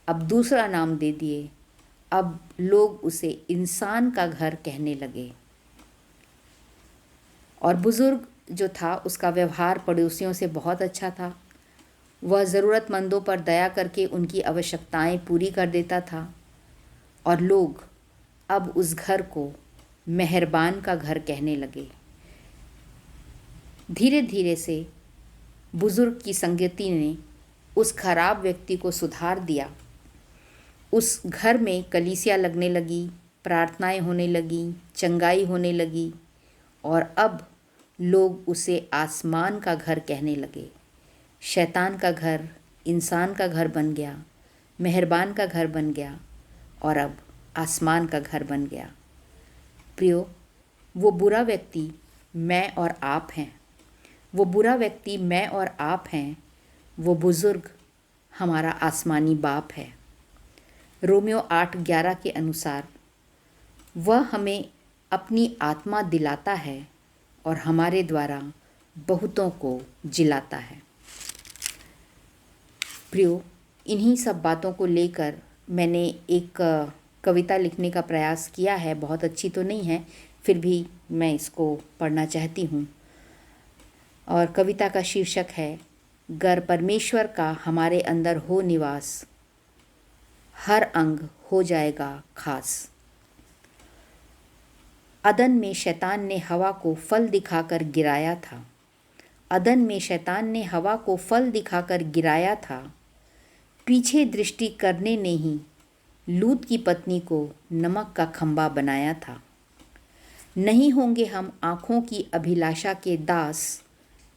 अब दूसरा नाम दे दिए। अब लोग उसे इंसान का घर कहने लगे। और बुज़ुर्ग जो था उसका व्यवहार पड़ोसियों से बहुत अच्छा था। वह ज़रूरतमंदों पर दया करके उनकी आवश्यकताएं पूरी कर देता था, और लोग अब उस घर को मेहरबान का घर कहने लगे। धीरे धीरे से बुज़ुर्ग की संगति ने उस खराब व्यक्ति को सुधार दिया। उस घर में कलीसिया लगने लगी, प्रार्थनाएं होने लगी, चंगाई होने लगी, और अब लोग उसे आसमान का घर कहने लगे। शैतान का घर इंसान का घर बन गया, मेहरबान का घर बन गया, और अब आसमान का घर बन गया। प्रियो, वो बुरा व्यक्ति मैं और आप हैं। वो बुरा व्यक्ति मैं और आप हैं। वो बुज़ुर्ग हमारा आसमानी बाप है। रोमियो 8:11 के अनुसार वह हमें अपनी आत्मा दिलाता है और हमारे द्वारा बहुतों को जिलाता है। प्रियो, इन्हीं सब बातों को लेकर मैंने एक कविता लिखने का प्रयास किया है। बहुत अच्छी तो नहीं है, फिर भी मैं इसको पढ़ना चाहती हूँ। और कविता का शीर्षक है, गर परमेश्वर का हमारे अंदर हो निवास, हर अंग हो जाएगा खास। अदन में शैतान ने हवा को फल दिखाकर गिराया था। अदन में शैतान ने हवा को फल दिखाकर गिराया था। पीछे दृष्टि करने ने ही लूत की पत्नी को नमक का खंबा बनाया था। नहीं होंगे हम आँखों की अभिलाषा के दास,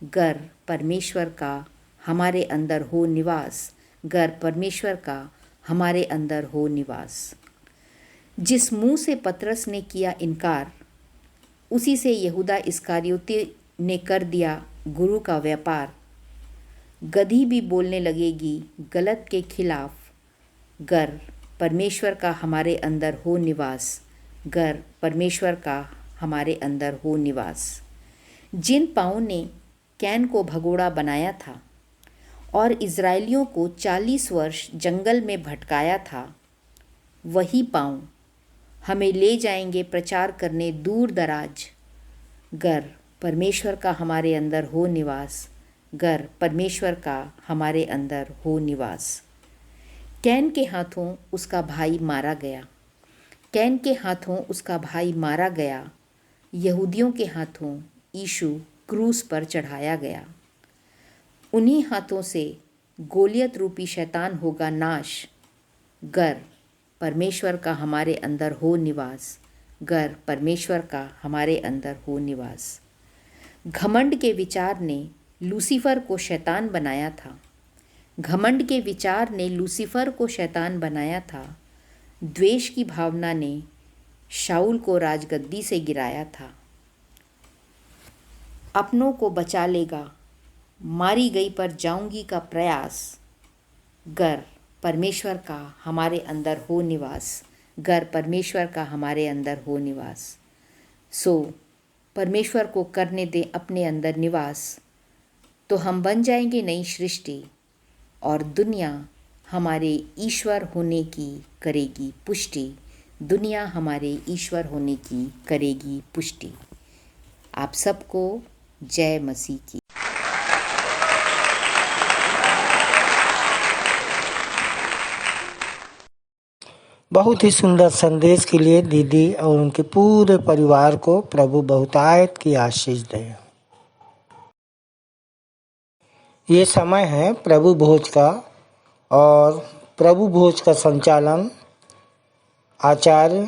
गर परमेश्वर का हमारे अंदर हो निवास, गर परमेश्वर का हमारे अंदर हो निवास। जिस मुंह से पतरस ने किया इनकार, उसी से यहूदा इस्करियोती ने कर दिया गुरु का व्यापार। गधी भी बोलने लगेगी गलत के खिलाफ, गर परमेश्वर का हमारे अंदर हो निवास, गर परमेश्वर का हमारे अंदर हो निवास। जिन पाँव ने कैन को भगोड़ा बनाया था और इज़राइलियों को 40 वर्ष जंगल में भटकाया था, वही पाँव हमें ले जाएंगे प्रचार करने दूर दराज, गर परमेश्वर का हमारे अंदर हो निवास, गर परमेश्वर का हमारे अंदर हो निवास। कैन के हाथों उसका भाई मारा गया, कैन के हाथों उसका भाई मारा गया। यहूदियों के हाथों यीशु क्रूस पर चढ़ाया गया। उन्हीं हाथों से गोलियत रूपी शैतान होगा नाश, गर परमेश्वर का हमारे अंदर हो निवास, गर परमेश्वर का हमारे अंदर हो निवास। घमंड के विचार ने लूसीफर को शैतान बनाया था। घमंड के विचार ने लूसीफर को शैतान बनाया था। द्वेष की भावना ने शाऊल को राजगद्दी से गिराया था। अपनों को बचा लेगा, मारी गई पर जाऊंगी का प्रयास, गर परमेश्वर का हमारे अंदर हो निवास, गर परमेश्वर का हमारे अंदर हो निवास। सो परमेश्वर को करने दें अपने अंदर निवास, तो हम बन जाएंगे नई सृष्टि और दुनिया हमारे ईश्वर होने की करेगी पुष्टि, दुनिया हमारे ईश्वर होने की करेगी पुष्टि। आप सबको जय मसीह की। बहुत ही सुंदर संदेश के लिए दीदी और उनके पूरे परिवार को प्रभु बहुतायत की आशीष दे। ये समय है प्रभु भोज का और प्रभु भोज का संचालन आचार्य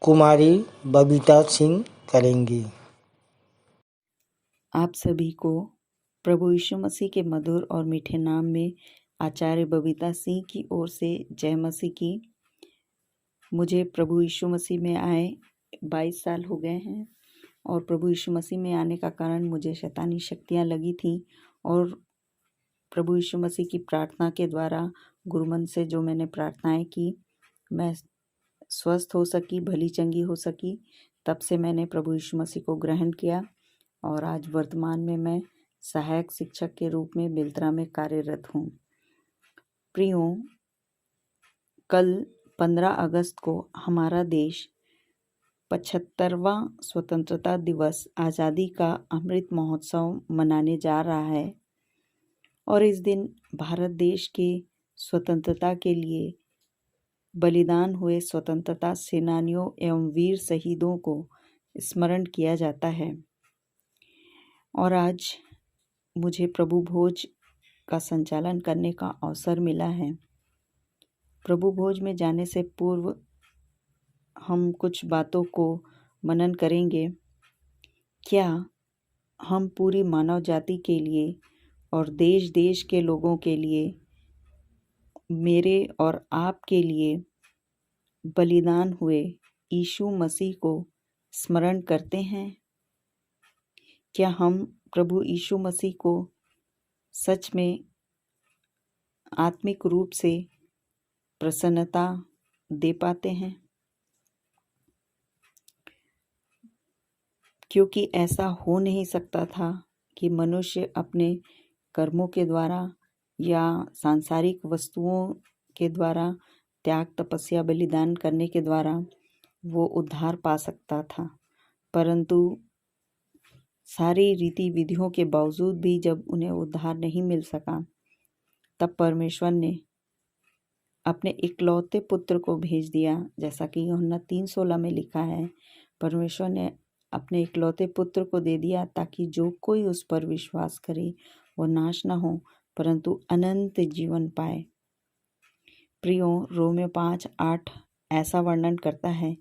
कुमारी बबीता सिंह करेंगी। आप सभी को प्रभु यीशु मसीह के मधुर और मीठे नाम में आचार्य बबीता सिंह की ओर से जय मसीह की। मुझे प्रभु यीशु मसीह में आए 22 साल हो गए हैं और प्रभु यीशु मसीह में आने का कारण मुझे शैतानी शक्तियाँ लगी थी और प्रभु यीशु मसीह की प्रार्थना के द्वारा गुरुमन से जो मैंने प्रार्थनाएं की, मैं स्वस्थ हो सकी, भली चंगी हो सकी। तब से मैंने प्रभु यीशु मसीह को ग्रहण किया और आज वर्तमान में मैं सहायक शिक्षक के रूप में बेलतरा में कार्यरत हूँ। प्रियों, कल 15 अगस्त को हमारा देश 75वां स्वतंत्रता दिवस आज़ादी का अमृत महोत्सव मनाने जा रहा है और इस दिन भारत देश के स्वतंत्रता के लिए बलिदान हुए स्वतंत्रता सेनानियों एवं वीर शहीदों को स्मरण किया जाता है। और आज मुझे प्रभु भोज का संचालन करने का अवसर मिला है। प्रभु भोज में जाने से पूर्व हम कुछ बातों को मनन करेंगे। क्या हम पूरी मानव जाति के लिए और देश देश के लोगों के लिए, मेरे और आपके लिए बलिदान हुए यीशु मसीह को स्मरण करते हैं? क्या हम प्रभु यीशु मसीह को सच में आत्मिक रूप से प्रसन्नता दे पाते हैं? क्योंकि ऐसा हो नहीं सकता था कि मनुष्य अपने कर्मों के द्वारा या सांसारिक वस्तुओं के द्वारा, त्याग, तपस्या, बलिदान करने के द्वारा वो उद्धार पा सकता था। परंतु सारी रीति विधियों के बावजूद भी जब उन्हें उद्धार नहीं मिल सका, तब परमेश्वर ने अपने इकलौते पुत्र को भेज दिया। जैसा कि यूहन्ना 3:16 में लिखा है, परमेश्वर ने अपने इकलौते पुत्र को दे दिया ताकि जो कोई उस पर विश्वास करे वो नाश न हो परंतु अनंत जीवन पाए। प्रियो, रोमियो 5:8 ऐसा वर्णन करता है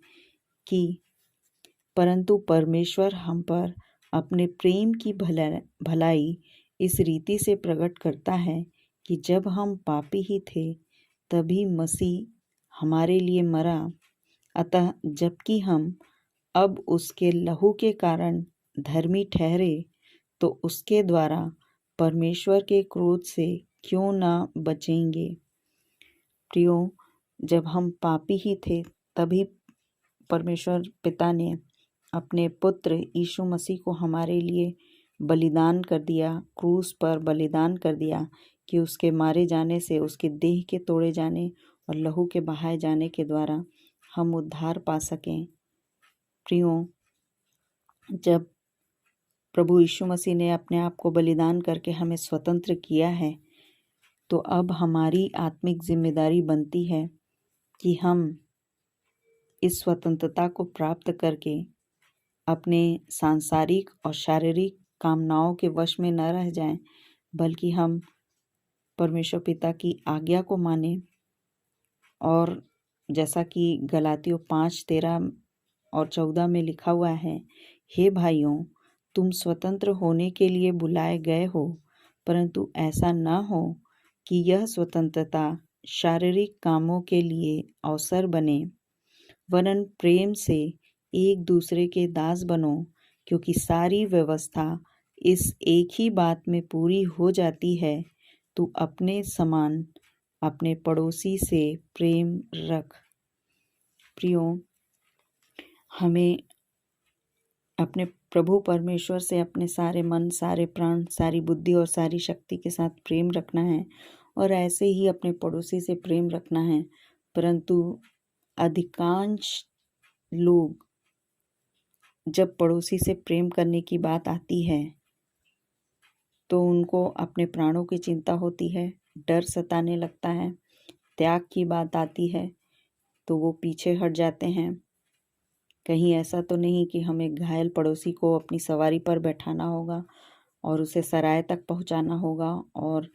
कि परंतु परमेश्वर हम पर अपने प्रेम की भलाई इस रीति से प्रकट करता है कि जब हम पापी ही थे तभी मसीह हमारे लिए मरा। अतः जबकि हम अब उसके लहू के कारण धर्मी ठहरे तो उसके द्वारा परमेश्वर के क्रोध से क्यों ना बचेंगे। प्रियो, जब हम पापी ही थे तभी परमेश्वर पिता ने अपने पुत्र यीशु मसीह को हमारे लिए बलिदान कर दिया, क्रूस पर बलिदान कर दिया कि उसके मारे जाने से, उसके देह के तोड़े जाने और लहू के बहाए जाने के द्वारा हम उद्धार पा सकें। प्रियो, जब प्रभु यीशु मसीह ने अपने आप को बलिदान करके हमें स्वतंत्र किया है तो अब हमारी आत्मिक जिम्मेदारी बनती है कि हम इस स्वतंत्रता को प्राप्त करके अपने सांसारिक और शारीरिक कामनाओं के वश में न रह जाएं, बल्कि हम परमेश्वर पिता की आज्ञा को मानें। और जैसा कि गलातियों 5:13 और 14 में लिखा हुआ है, हे भाइयों, तुम स्वतंत्र होने के लिए बुलाए गए हो, परंतु ऐसा न हो कि यह स्वतंत्रता शारीरिक कामों के लिए अवसर बने, वरन प्रेम से एक दूसरे के दास बनो, क्योंकि सारी व्यवस्था इस एक ही बात में पूरी हो जाती है, तू अपने समान अपने पड़ोसी से प्रेम रख। प्रियो, हमें अपने प्रभु परमेश्वर से अपने सारे मन, सारे प्राण, सारी बुद्धि और सारी शक्ति के साथ प्रेम रखना है और ऐसे ही अपने पड़ोसी से प्रेम रखना है। परंतु अधिकांश लोग जब पड़ोसी से प्रेम करने की बात आती है तो उनको अपने प्राणों की चिंता होती है, डर सताने लगता है। त्याग की बात आती है तो वो पीछे हट जाते हैं। कहीं ऐसा तो नहीं कि हमें घायल पड़ोसी को अपनी सवारी पर बैठाना होगा और उसे सराय तक पहुंचाना होगा और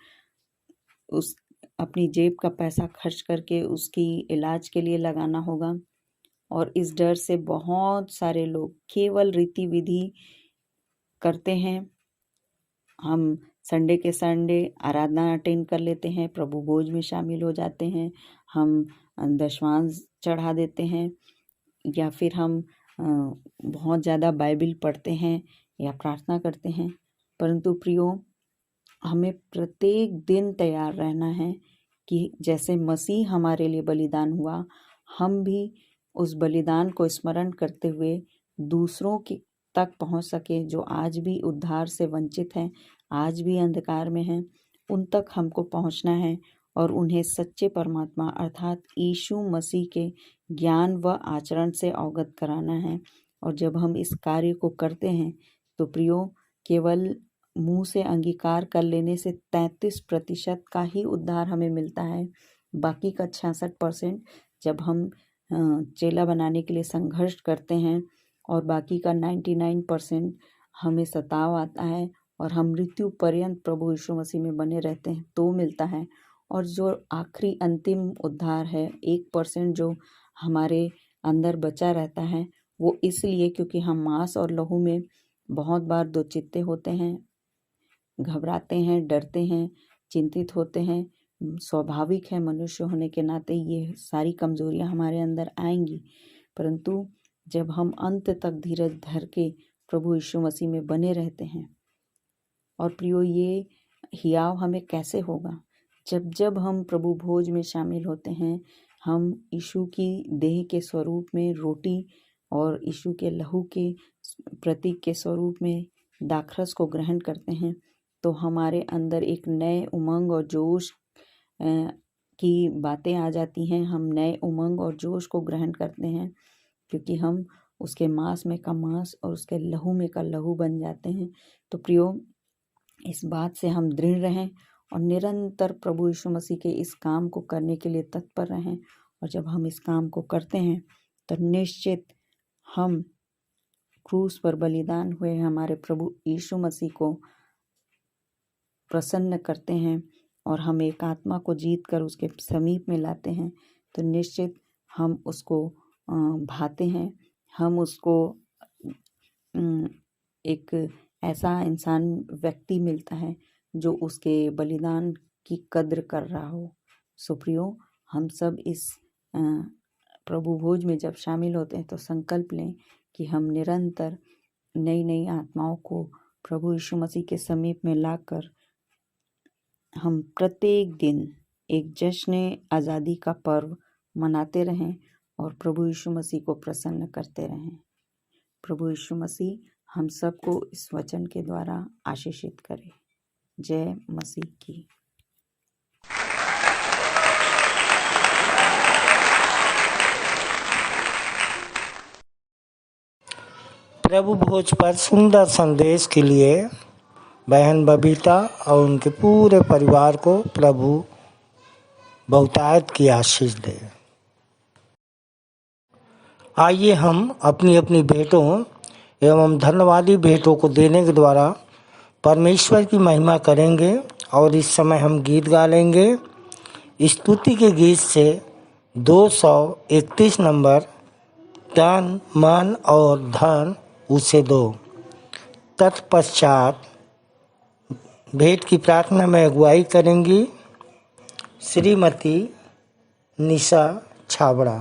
उस अपनी जेब का पैसा खर्च करके उसकी इलाज के लिए लगाना होगा। और इस डर से बहुत सारे लोग केवल रीति विधि करते हैं। हम संडे के संडे आराधना अटेंड कर लेते हैं, प्रभु भोज में शामिल हो जाते हैं, हम दशमांश चढ़ा देते हैं, या फिर हम बहुत ज़्यादा बाइबिल पढ़ते हैं या प्रार्थना करते हैं। परंतु प्रियो, हमें प्रत्येक दिन तैयार रहना है कि जैसे मसीह हमारे लिए बलिदान हुआ, हम भी उस बलिदान को स्मरण करते हुए दूसरों की तक पहुंच सके जो आज भी उद्धार से वंचित हैं, आज भी अंधकार में हैं। उन तक हमको पहुंचना है और उन्हें सच्चे परमात्मा अर्थात यीशु मसीह के ज्ञान व आचरण से अवगत कराना है। और जब हम इस कार्य को करते हैं तो प्रियो, केवल मुंह से अंगीकार कर लेने से 33% का ही उद्धार हमें मिलता है। बाकी का 66% जब हम चेला बनाने के लिए संघर्ष करते हैं और बाकी का 99% हमें सताव आता है और हम मृत्यु पर्यंत प्रभु यीशु मसीह में बने रहते हैं तो मिलता है। और जो आखिरी अंतिम उद्धार है 1% जो हमारे अंदर बचा रहता है, वो इसलिए क्योंकि हम मांस और लहू में बहुत बार दो चित्ते होते हैं, घबराते हैं, डरते हैं, चिंतित होते हैं। स्वाभाविक है, मनुष्य होने के नाते ये सारी कमजोरियां हमारे अंदर आएंगी। परंतु जब हम अंत तक धीरज धर के प्रभु यीशु मसीह में बने रहते हैं, और प्रियो ये हियाव हमें कैसे होगा? जब हम प्रभु भोज में शामिल होते हैं, हम यीशु की देह के स्वरूप में रोटी और यीशु के लहू के प्रतीक के स्वरूप में दाखरस को ग्रहण करते हैं, तो हमारे अंदर एक नए उमंग और जोश की बातें आ जाती हैं। हम नए उमंग और जोश को ग्रहण करते हैं क्योंकि हम उसके मांस में का मांस और उसके लहू में का लहू बन जाते हैं। तो प्रियो, इस बात से हम दृढ़ रहें और निरंतर प्रभु यीशु मसीह के इस काम को करने के लिए तत्पर रहें। और जब हम इस काम को करते हैं तो निश्चित हम क्रूस पर बलिदान हुए हमारे प्रभु यीशु मसीह को प्रसन्न करते हैं और हम एक आत्मा को जीत कर उसके समीप में लाते हैं। तो निश्चित हम उसको भाते हैं, हम उसको एक ऐसा इंसान व्यक्ति मिलता है जो उसके बलिदान की कद्र कर रहा हो। सो प्रियो, हम सब इस प्रभु भोज में जब शामिल होते हैं तो संकल्प लें कि हम निरंतर नई नई आत्माओं को प्रभु यीशु मसीह के समीप में लाकर हम प्रत्येक दिन एक जश्न आज़ादी का पर्व मनाते रहें और प्रभु यीशु मसीह को प्रसन्न करते रहें। प्रभु यीशु मसीह हम सबको इस वचन के द्वारा आशीषित करे। जय मसीह की। प्रभु भोज पर सुंदर संदेश के लिए बहन बबीता और उनके पूरे परिवार को प्रभु बहुतायत की आशीष दे। आइए हम अपनी अपनी भेंटों एवं धन्यवादी भेंटों को देने के द्वारा परमेश्वर की महिमा करेंगे। और इस समय हम गीत गा लेंगे। स्तुति के गीत से 231 नंबर, तन मन और धन उसे दो। तत्पश्चात भेंट की प्रार्थना में अगुवाई करेंगी श्रीमती निशा छाबड़ा।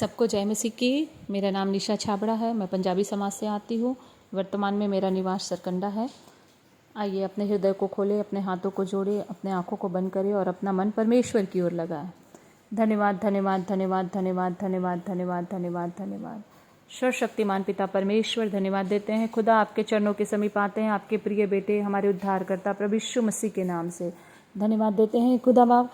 सबको जय मसीह की। मेरा नाम निशा छाबड़ा है। मैं पंजाबी समाज से आती हूँ। वर्तमान में मेरा निवास सरकंडा है। आइए अपने हृदय को खोले, अपने हाथों को जोड़े, अपने आँखों को बंद करें और अपना मन परमेश्वर की ओर लगाएं। धन्यवाद धन्यवाद धन्यवाद धन्यवाद धन्यवाद धन्यवाद धन्यवाद धन्यवाद। सर्वशक्तिमान पिता परमेश्वर, धन्यवाद देते हैं खुदा, आपके चरणों के समीप आते हैं, आपके प्रिय बेटे हमारे उद्धारकर्ता प्रभु यीशु मसीह के नाम से धन्यवाद देते हैं खुदा बाप।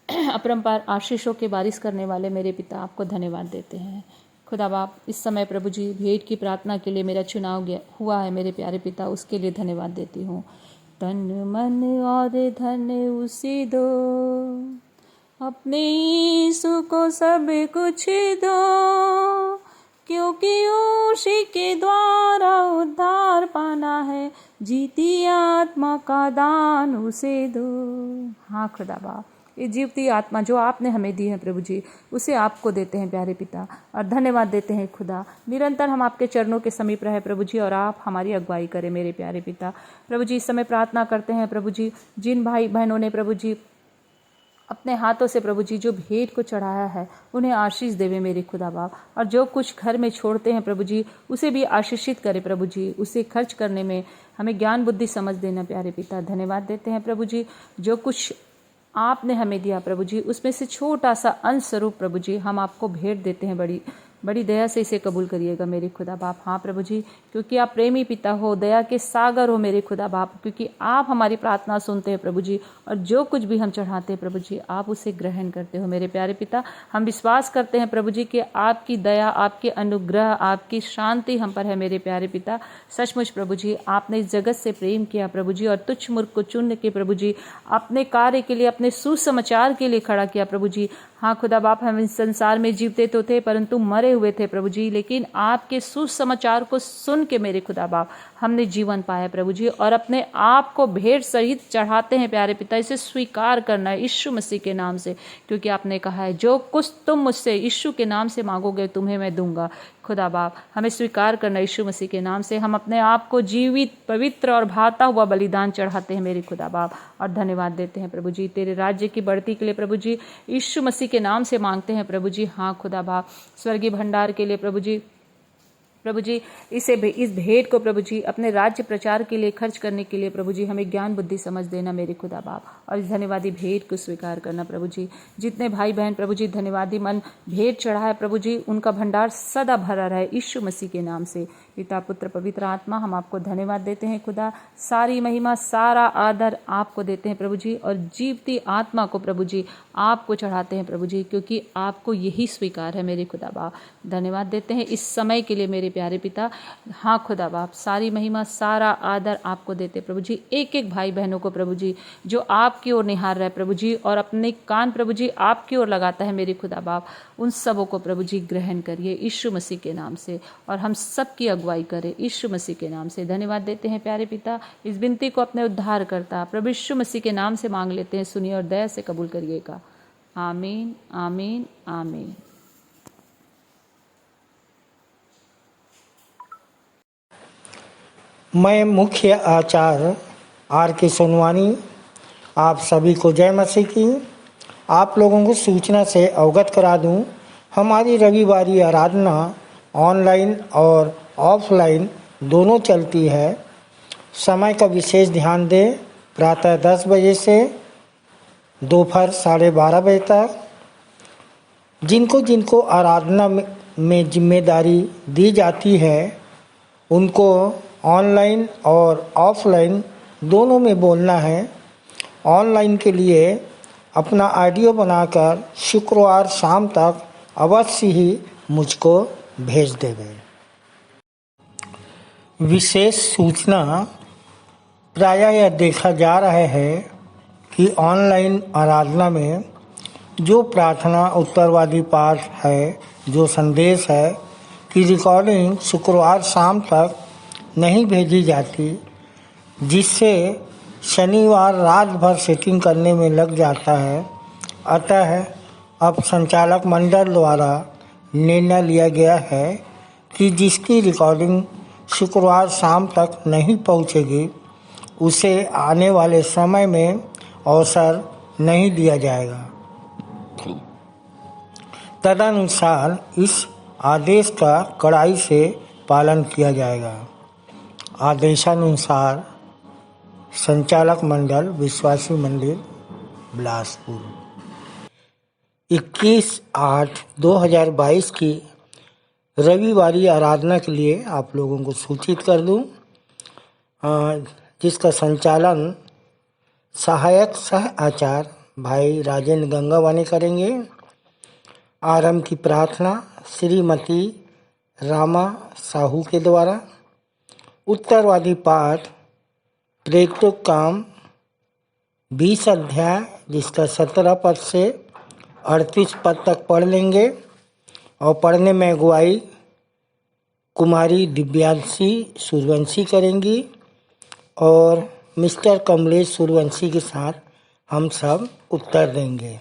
अपरंपार आशीषों के बारिश करने वाले मेरे पिता, आपको धन्यवाद देते हैं खुदा बाप। इस समय प्रभु जी भेंट की प्रार्थना के लिए मेरा चुनाव हुआ है मेरे प्यारे पिता, उसके लिए धन्यवाद देती हूँ। तन मन और धन उसी दो, अपने यीशु को सब कुछ दो, क्योंकि उसी के द्वारा उद्धार पाना है, जीती आत्मा का दान उसे दो। हाँ खुदा बाप, ये जीवती आत्मा जो आपने हमें दी है प्रभु जी, उसे आपको देते हैं प्यारे पिता, और धन्यवाद देते हैं खुदा। निरंतर हम आपके चरणों के समीप रहे प्रभु जी, और आप हमारी अगुवाई करें मेरे प्यारे पिता। प्रभु जी इस समय प्रार्थना करते हैं प्रभु जी, जिन भाई बहनों ने प्रभु जी अपने हाथों से प्रभु जी जो भेंट को चढ़ाया है, उन्हें आशीष देवे मेरे खुदा बाप, और जो कुछ घर में छोड़ते हैं प्रभु जी, उसे भी आशीषित करे प्रभु जी। उसे खर्च करने में हमें ज्ञान बुद्धि समझ देना प्यारे पिता। धन्यवाद देते हैं प्रभु जी, जो कुछ आपने हमें दिया प्रभु जी, उसमें से छोटा सा अंश स्वरूप प्रभु जी हम आपको भेंट देते हैं। बड़ी बड़ी दया से इसे कबूल करिएगा मेरे खुदा बाप। हाँ प्रभु जी, क्योंकि आप प्रेमी पिता हो, दया के सागर हो मेरे खुदा बाप, क्योंकि आप हमारी प्रार्थना सुनते हैं प्रभु जी, और जो कुछ भी हम चढ़ाते हैं प्रभु जी, आप उसे ग्रहण करते हो मेरे प्यारे पिता। हम विश्वास करते हैं प्रभु जी कि आपकी दया, आपके अनुग्रह, आपकी शांति हम पर है मेरे प्यारे पिता। सचमुच प्रभु जी, आपने इस जगत से प्रेम किया प्रभु जी, और तुच्छ मूर्ख को चुन के प्रभु जी अपने कार्य के लिए, अपने सुसमाचार के लिए खड़ा किया प्रभु जी। हाँ खुदा बाप, हम इस संसार में जीवते तो थे परंतु मरे हुए थे प्रभु जी, लेकिन आपके सुसमाचार को सुन के मेरे खुदा बाप हमने जीवन पाया प्रभु जी, और अपने आप को भेंट सहित चढ़ाते हैं प्यारे पिता। इसे स्वीकार करना है यीशु मसीह के नाम से, क्योंकि आपने कहा है जो कुछ तुम मुझसे यीशु के नाम से मांगोगे तुम्हें मैं दूंगा। खुदा बाप हमें स्वीकार करना यीशु मसीह के नाम से। हम अपने आप को जीवित, पवित्र और भाता हुआ बलिदान चढ़ाते हैं मेरे खुदा बाप, और धन्यवाद देते हैं प्रभु जी। तेरे राज्य की बढ़ती के लिए प्रभु जी यीशु मसीह के नाम से मांगते हैं प्रभु जी। हाँ खुदा बाप, स्वर्गीय भंडार के लिए प्रभु जी, इस भेंट को प्रभु जी अपने राज्य प्रचार के लिए खर्च करने के लिए प्रभु जी हमें ज्ञान बुद्धि समझ देना मेरे खुदा बाप, और इस धन्यवादी भेंट को स्वीकार करना प्रभु जी। जितने भाई बहन प्रभु जी धन्यवादी मन भेंट चढ़ा है प्रभु जी, उनका भंडार सदा भरा रहे यीशु मसीह के नाम से। पिता पुत्र पवित्र आत्मा, हम आपको धन्यवाद देते हैं खुदा। सारी महिमा, सारा आदर आपको देते हैं प्रभु जी, और जीवती आत्मा को प्रभु जी आपको चढ़ाते हैं प्रभु जी, क्योंकि आपको यही स्वीकार है मेरे खुदा बाप। धन्यवाद देते हैं इस समय के लिए मेरे प्यारे पिता। हाँ खुदा बाप, सारी महिमा, सारा आदर आपको देते प्रभु जी। एक एक भाई बहनों को प्रभु जी जो आपकी ओर निहार रहे प्रभु जी, और अपने कान प्रभु जी आपकी ओर लगाता है मेरे खुदा बाप, उन सबों को प्रभु जी ग्रहण करिए यीशु मसीह के नाम से, और हम सब की अगुवाई करें यीशु मसीह के नाम से। धन्यवाद देते हैं प्यारे पिता। इस विनती को अपने उद्धार करता प्रभु यीशु मसीह के नाम से मांग लेते हैं, सुनिए और दया से कबूल करिएगा। आमीन आमीन आमीन। मैं मुख्य आचार्य R.K. सोनवानी आप सभी को जय मसीह की। आप लोगों को सूचना से अवगत करा दूं, हमारी रविवारी आराधना ऑनलाइन और ऑफलाइन दोनों चलती है। समय का विशेष ध्यान दें, प्रातः 10 बजे से दोपहर 12:30 बजे तक। जिनको जिनको आराधना में जिम्मेदारी दी जाती है, उनको ऑनलाइन और ऑफलाइन दोनों में बोलना है। ऑनलाइन के लिए अपना ऑडियो बनाकर शुक्रवार शाम तक अवश्य ही मुझको भेज देवे। विशेष सूचना, प्रायः यह देखा जा रहा है कि ऑनलाइन आराधना में जो प्रार्थना उत्तरवादी पाठ है, जो संदेश है कि रिकॉर्डिंग शुक्रवार शाम तक नहीं भेजी जाती, जिससे शनिवार रात भर सेटिंग करने में लग जाता है। अतः अब संचालक मंडल द्वारा निर्णय लिया गया है कि जिसकी रिकॉर्डिंग शुक्रवार शाम तक नहीं पहुंचेगी, उसे आने वाले समय में अवसर नहीं दिया जाएगा। तदनुसार इस आदेश का कड़ाई से पालन किया जाएगा। आदेशानुसार संचालक मंडल विश्वासी मंदिर बिलासपुर। 21/8/2022 की रविवारी आराधना के लिए आप लोगों को सूचित कर दूं, जिसका संचालन सहायक सह आचार्य भाई राजेंद्र गंगावानी करेंगे। आरंभ की प्रार्थना श्रीमती रामा साहू के द्वारा। उत्तरवादी पाठ प्रेरितों काम 20 अध्याय, जिसका 17 पद से 38 पद तक पढ़ लेंगे और पढ़ने में अगुवाई कुमारी दिव्यांशी सूर्यवंशी करेंगी और मिस्टर कमलेश सूर्यवंशी के साथ हम सब उत्तर देंगे।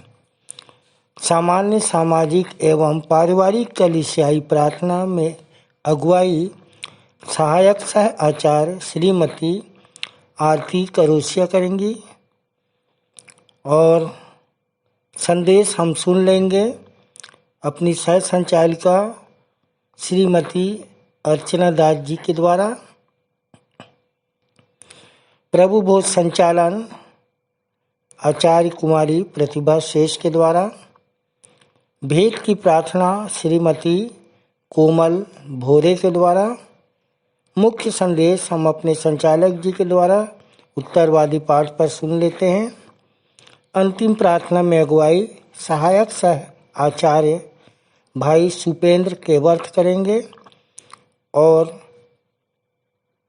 सामान्य सामाजिक एवं पारिवारिक कलीसियाई प्रार्थना में अगुवाई सहायक सह आचार्य श्रीमती आरती करोसिया करेंगी और संदेश हम सुन लेंगे अपनी सह संचालिका श्रीमती अर्चना दास जी के द्वारा। प्रभु भोज संचालन आचार्य कुमारी प्रतिभा शेष के द्वारा। भेंट की प्रार्थना श्रीमती कोमल भोरे के द्वारा। मुख्य संदेश हम अपने संचालक जी के द्वारा उत्तरवादी पाठ पर सुन लेते हैं। अंतिम प्रार्थना में अगुवाई सहायक सह आचार्य भाई सुपेंद्र केवर्थ करेंगे और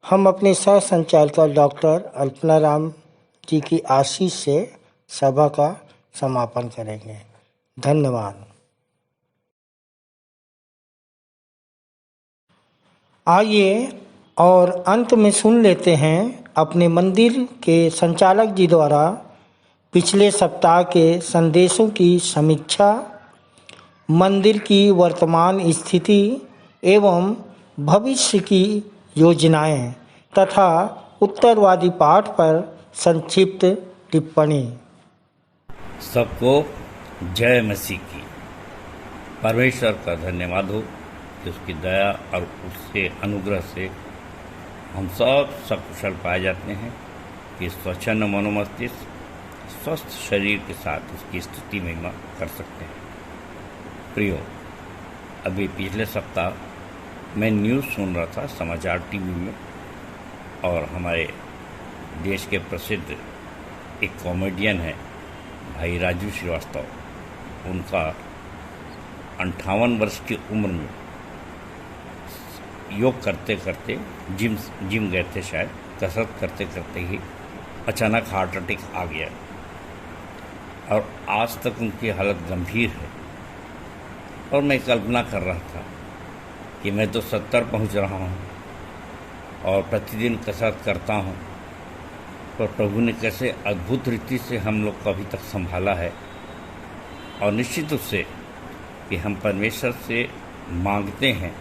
हम अपने सह संचालिका डॉक्टर अल्पना राम जी की आशीष से सभा का समापन करेंगे। धन्यवाद। आइए और अंत में सुन लेते हैं अपने मंदिर के संचालक जी द्वारा पिछले सप्ताह के संदेशों की समीक्षा, मंदिर की वर्तमान स्थिति एवं भविष्य की योजनाएं तथा उत्तरवादी पाठ पर संक्षिप्त टिप्पणी। सबको जय मसीह की। परमेश्वर का धन्यवाद हो कि उसकी दया और उसके अनुग्रह से हम सब सकुशल पाए जाते हैं कि स्वच्छंद मनोमस्तिष्क स्वस्थ शरीर के साथ उसकी स्तुति महिमा कर सकते हैं। प्रियो, अभी पिछले सप्ताह मैं न्यूज़ सुन रहा था समाचार टीवी में और हमारे देश के प्रसिद्ध एक कॉमेडियन है भाई राजू श्रीवास्तव, उनका 58 वर्ष की उम्र में योग करते करते जिम गए थे, शायद कसरत करते करते ही अचानक हार्ट अटैक आ गया और आज तक उनकी हालत गंभीर है। और मैं कल्पना कर रहा था कि मैं तो 70 पहुंच रहा हूं और प्रतिदिन कसरत करता हूं, तो प्रभु ने कैसे अद्भुत रीति से हम लोग को अभी तक संभाला है। और निश्चित रूप से कि हम परमेश्वर से मांगते हैं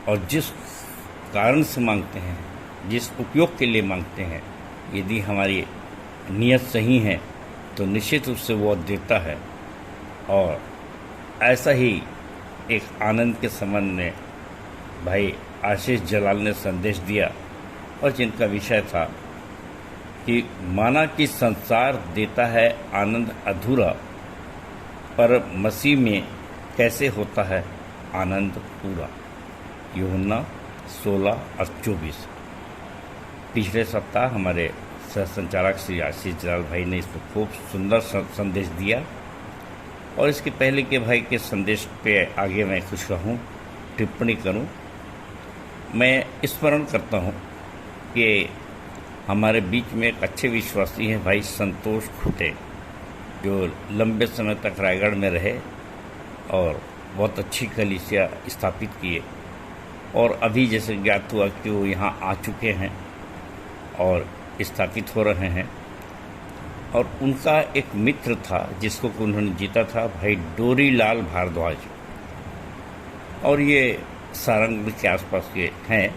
और जिस कारण से मांगते हैं, जिस उपयोग के लिए मांगते हैं, यदि हमारी नीयत सही है तो निश्चित रूप से वो देता है। और ऐसा ही एक आनंद के संबंध में भाई आशीष जलाल ने संदेश दिया और जिनका विषय था कि माना कि संसार देता है आनंद अधूरा, पर मसीह में कैसे होता है आनंद पूरा। यूहन्ना 16 और 24। पिछले सप्ताह हमारे सह संचालक श्री आशीष जलाल भाई ने इसको खूब सुंदर संदेश दिया और इसके पहले के भाई के संदेश पे आगे मैं कुछ कहूँ, टिप्पणी करूँ। मैं स्मरण करता हूँ कि हमारे बीच में एक अच्छे विश्वासी हैं भाई संतोष खुटे, जो लंबे समय तक रायगढ़ में रहे और बहुत अच्छी कलीसिया स्थापित किए और अभी जैसे ज्ञात हुआ कि वो यहाँ आ चुके हैं और स्थापित हो रहे हैं। और उनका एक मित्र था जिसको उन्होंने जीता था, भाई डोरीलाल भारद्वाज, और ये सारंग के आसपास के हैं।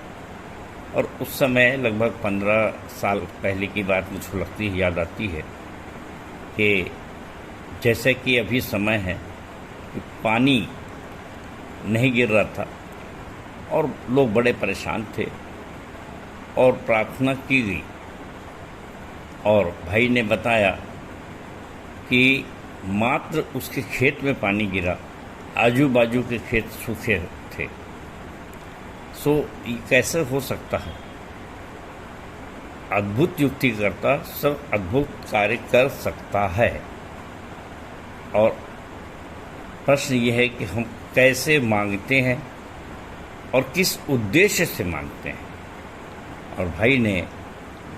और उस समय लगभग 15 साल पहले की बात मुझको लगती है, याद आती है कि जैसे कि अभी समय है कि पानी नहीं गिर रहा था और लोग बड़े परेशान थे और प्रार्थना की गई और भाई ने बताया कि मात्र उसके खेत में पानी गिरा, आजू बाजू के खेत सूखे थे। सो ये कैसे हो सकता है? अद्भुत युक्ति करता सब अद्भुत कार्य कर सकता है। और प्रश्न ये है कि हम कैसे मांगते हैं और किस उद्देश्य से मांगते हैं। और भाई ने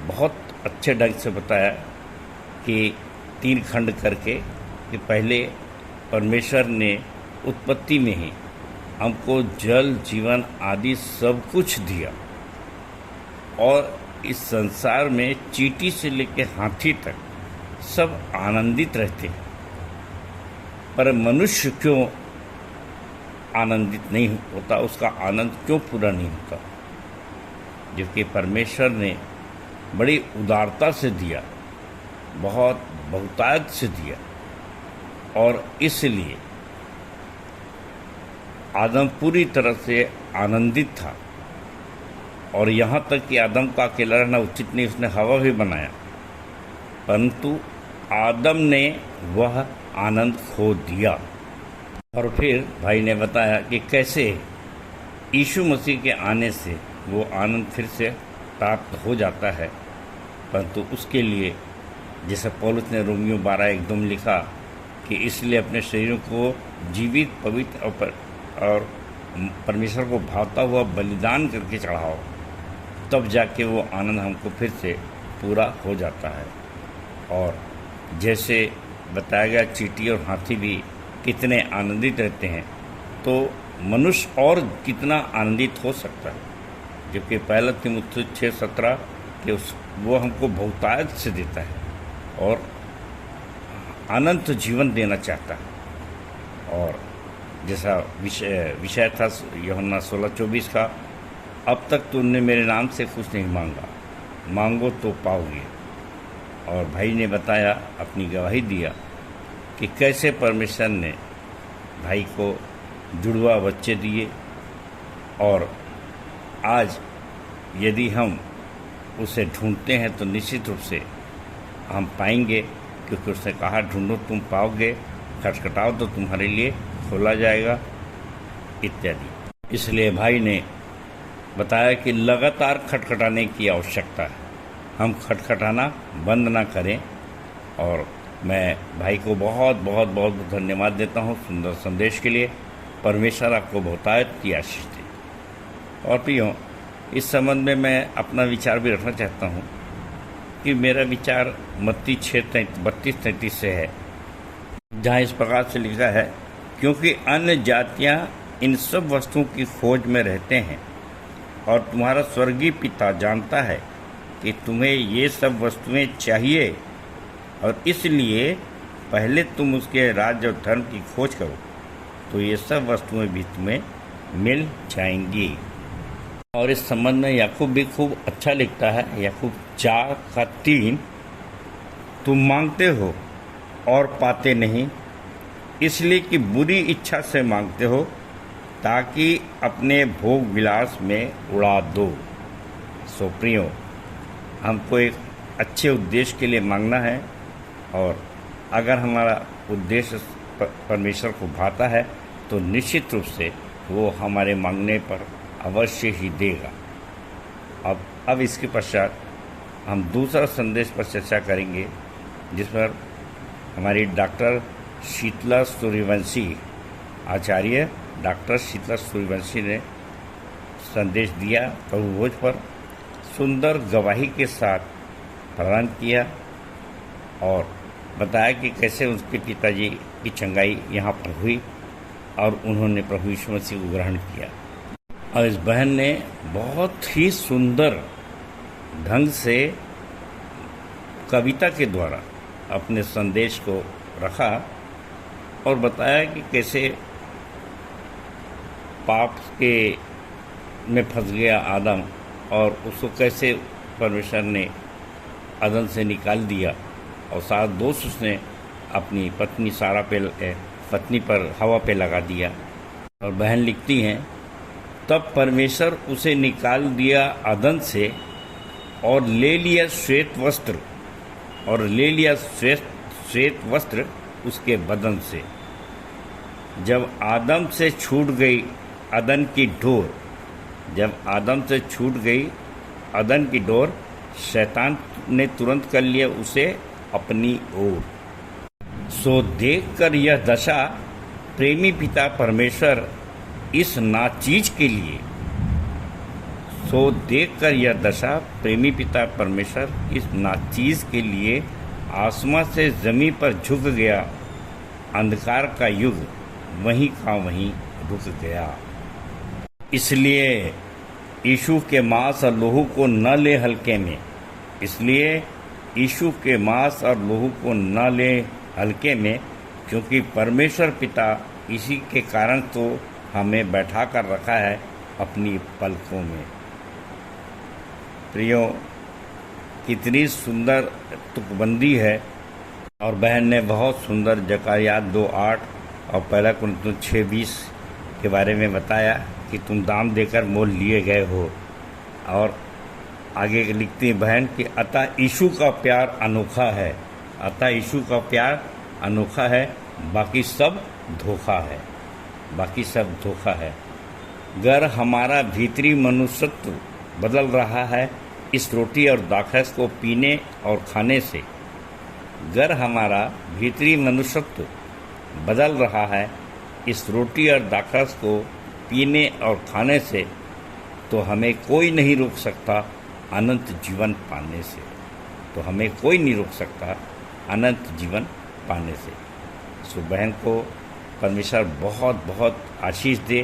बहुत अच्छे ढंग से बताया कि 3 खंड करके कि पहले परमेश्वर ने उत्पत्ति में ही हमको जल, जीवन आदि सब कुछ दिया और इस संसार में चींटी से लेकर हाथी तक सब आनंदित रहते हैं, पर मनुष्य क्यों आनंदित नहीं होता, उसका आनंद क्यों पूरा नहीं होता? जबकि परमेश्वर ने बड़ी उदारता से दिया, बहुत बहुतायत से दिया और इसलिए आदम पूरी तरह से आनंदित था। और यहाँ तक कि आदम का अकेला रहना उचित नहीं, उसने हवा भी बनाया, परंतु आदम ने वह आनंद खो दिया। और फिर भाई ने बताया कि कैसे यीशु मसीह के आने से वो आनंद फिर से प्राप्त हो जाता है, परंतु उसके लिए जैसे पौलुस ने रोमियो 12:1 में लिखा कि इसलिए अपने शरीरों को जीवित, पवित्र और परमेश्वर को भावता हुआ बलिदान करके चढ़ाओ, तब जाके वो आनंद हमको फिर से पूरा हो जाता है। और जैसे बताया गया चींटी और हाथी भी कितने आनंदित रहते हैं, तो मनुष्य और कितना आनंदित हो सकता है। जबकि पहला तीमुथियुस 6:17 कि वो हमको बहुतायत से देता है और अनंत जीवन देना चाहता है। और जैसा विषय था यूहन्ना 16:24 का, अब तक तुमने मेरे नाम से कुछ नहीं मांगा, मांगो तो पाओगे। और भाई ने बताया, अपनी गवाही दिया कि कैसे परमेश्वर ने भाई को जुड़वा बच्चे दिए और आज यदि हम उसे ढूंढते हैं तो निश्चित रूप से हम पाएंगे, क्योंकि उसने कहा ढूंढो तुम पाओगे, खटखटाओ तो तुम्हारे लिए खोला जाएगा इत्यादि। इसलिए भाई ने बताया कि लगातार खटखटाने की आवश्यकता है, हम खटखटाना बंद ना करें। और मैं भाई को बहुत बहुत बहुत धन्यवाद देता हूँ सुंदर संदेश के लिए। परमेश्वर आपको बहुतायत की आशीष दे। और प्रियो, इस संबंध में मैं अपना विचार भी रखना चाहता हूँ कि मेरा विचार मत्ती 6:32-33 से है, जहाँ इस प्रकार से लिखा है, क्योंकि अन्य जातियाँ इन सब वस्तुओं की खोज में रहते हैं और तुम्हारा स्वर्गीय पिता जानता है कि तुम्हें ये सब वस्तुएं चाहिए, और इसलिए पहले तुम उसके राज्य और धर्म की खोज करो तो ये सब वस्तुएं भी तुम्हें मिल जाएंगी। और इस संबंध में याकूब भी खूब अच्छा लिखता है, याकूब 4:3, तुम मांगते हो और पाते नहीं, इसलिए कि बुरी इच्छा से मांगते हो ताकि अपने भोग विलास में उड़ा दो। सो प्रियो, हमको एक अच्छे उद्देश्य के लिए मांगना है, और अगर हमारा उद्देश्य परमेश्वर को भाता है तो निश्चित रूप से वो हमारे मांगने पर अवश्य ही देगा। अब इसके पश्चात हम दूसरा संदेश पर चर्चा करेंगे, जिस पर हमारी डॉक्टर शीतला सूर्यवंशी, आचार्य डॉक्टर शीतला सूर्यवंशी ने संदेश दिया, प्रभु भोज पर सुंदर गवाही के साथ प्रदान किया और बताया कि कैसे उसके पिताजी की चंगाई यहाँ पर हुई और उन्होंने प्रभु यीशु मसीह को ग्रहण किया। और इस बहन ने बहुत ही सुंदर ढंग से कविता के द्वारा अपने संदेश को रखा और बताया कि कैसे पाप के में फंस गया आदम और उसको कैसे परमेश्वर ने अदन से निकाल दिया, और सारा दोष उसने अपनी पत्नी सारा पे पत्नी पर हवा पे लगा दिया। और बहन लिखती हैं, तब परमेश्वर उसे निकाल दिया अदन से और ले लिया श्वेत वस्त्र उसके बदन से। जब आदम से छूट गई अदन की डोर, शैतान ने तुरंत कर लिया उसे अपनी ओर। सो देखकर यह दशा प्रेमी पिता परमेश्वर इस नाचीज के लिए आसमां से जमीन पर झुक गया। अंधकार का युग वहीं का वहीं रुक गया। इसलिए यीशु के मांस और लहू को न ले हल्के में, क्योंकि परमेश्वर पिता इसी के कारण तो हमें बैठा कर रखा है अपनी पलकों में। प्रियो, कितनी सुंदर तुकबंदी है। और बहन ने बहुत सुंदर जकरिया 2:8 और पहला कुरिन्थियों 6:20 के बारे में बताया कि तुम दाम देकर मोल लिए गए हो। और आगे लिखती है बहन कि अतः यीशु का प्यार अनोखा है, बाकी सब धोखा है। अगर हमारा भीतरी मनुष्यत्व बदल रहा है इस रोटी और दाखरस को पीने और खाने से, तो हमें कोई नहीं रोक सकता अनंत जीवन पाने से। सो बहन को परमेश्वर बहुत बहुत आशीष दे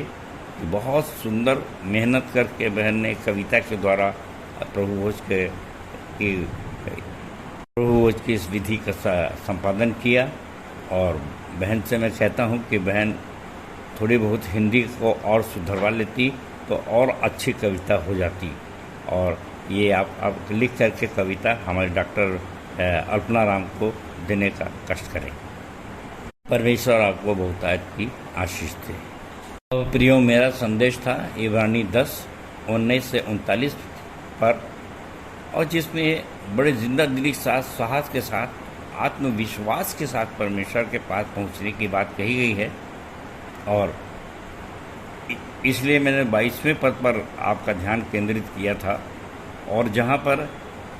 कि बहुत सुंदर मेहनत करके बहन ने कविता के द्वारा प्रभु भोज की इस विधि का संपादन किया। और बहन से मैं कहता हूँ कि बहन थोड़ी बहुत हिंदी को और सुधरवा लेती तो और अच्छी कविता हो जाती। और ये आप लिख करके कविता हमारे डॉक्टर अल्पना राम को देने का कष्ट करें। परमेश्वर आपको बहुतायत की आशीष दे। तो प्रियो, मेरा संदेश था इब्रानी 10:19 से 39 पर, और जिसमें बड़े जिंदा दिली साहस के साथ, आत्मविश्वास के साथ परमेश्वर के पास पहुंचने की बात कही गई है। और इसलिए मैंने 22वें पद पर आपका ध्यान केंद्रित किया था, और जहां पर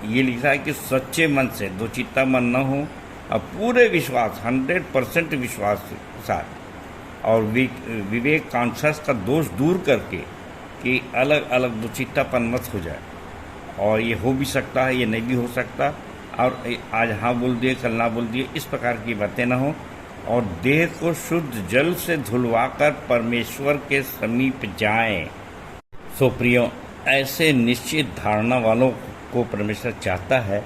ये लिखा है कि सच्चे मन से, दो चित्ता मन न हो, और पूरे विश्वास 100% विश्वास के साथ, और विवेक कॉन्शस का दोष दूर करके कि अलग अलग दो चित्तापन मत हो जाए। और ये हो भी सकता है, ये नहीं भी हो सकता, और आज हाँ बोल दिए कल ना बोल दिए, इस प्रकार की बातें ना हो। और देह को शुद्ध जल से धुलवाकर परमेश्वर के समीप जाएं। सो प्रियो, ऐसे निश्चित धारणा वालों को परमेश्वर चाहता है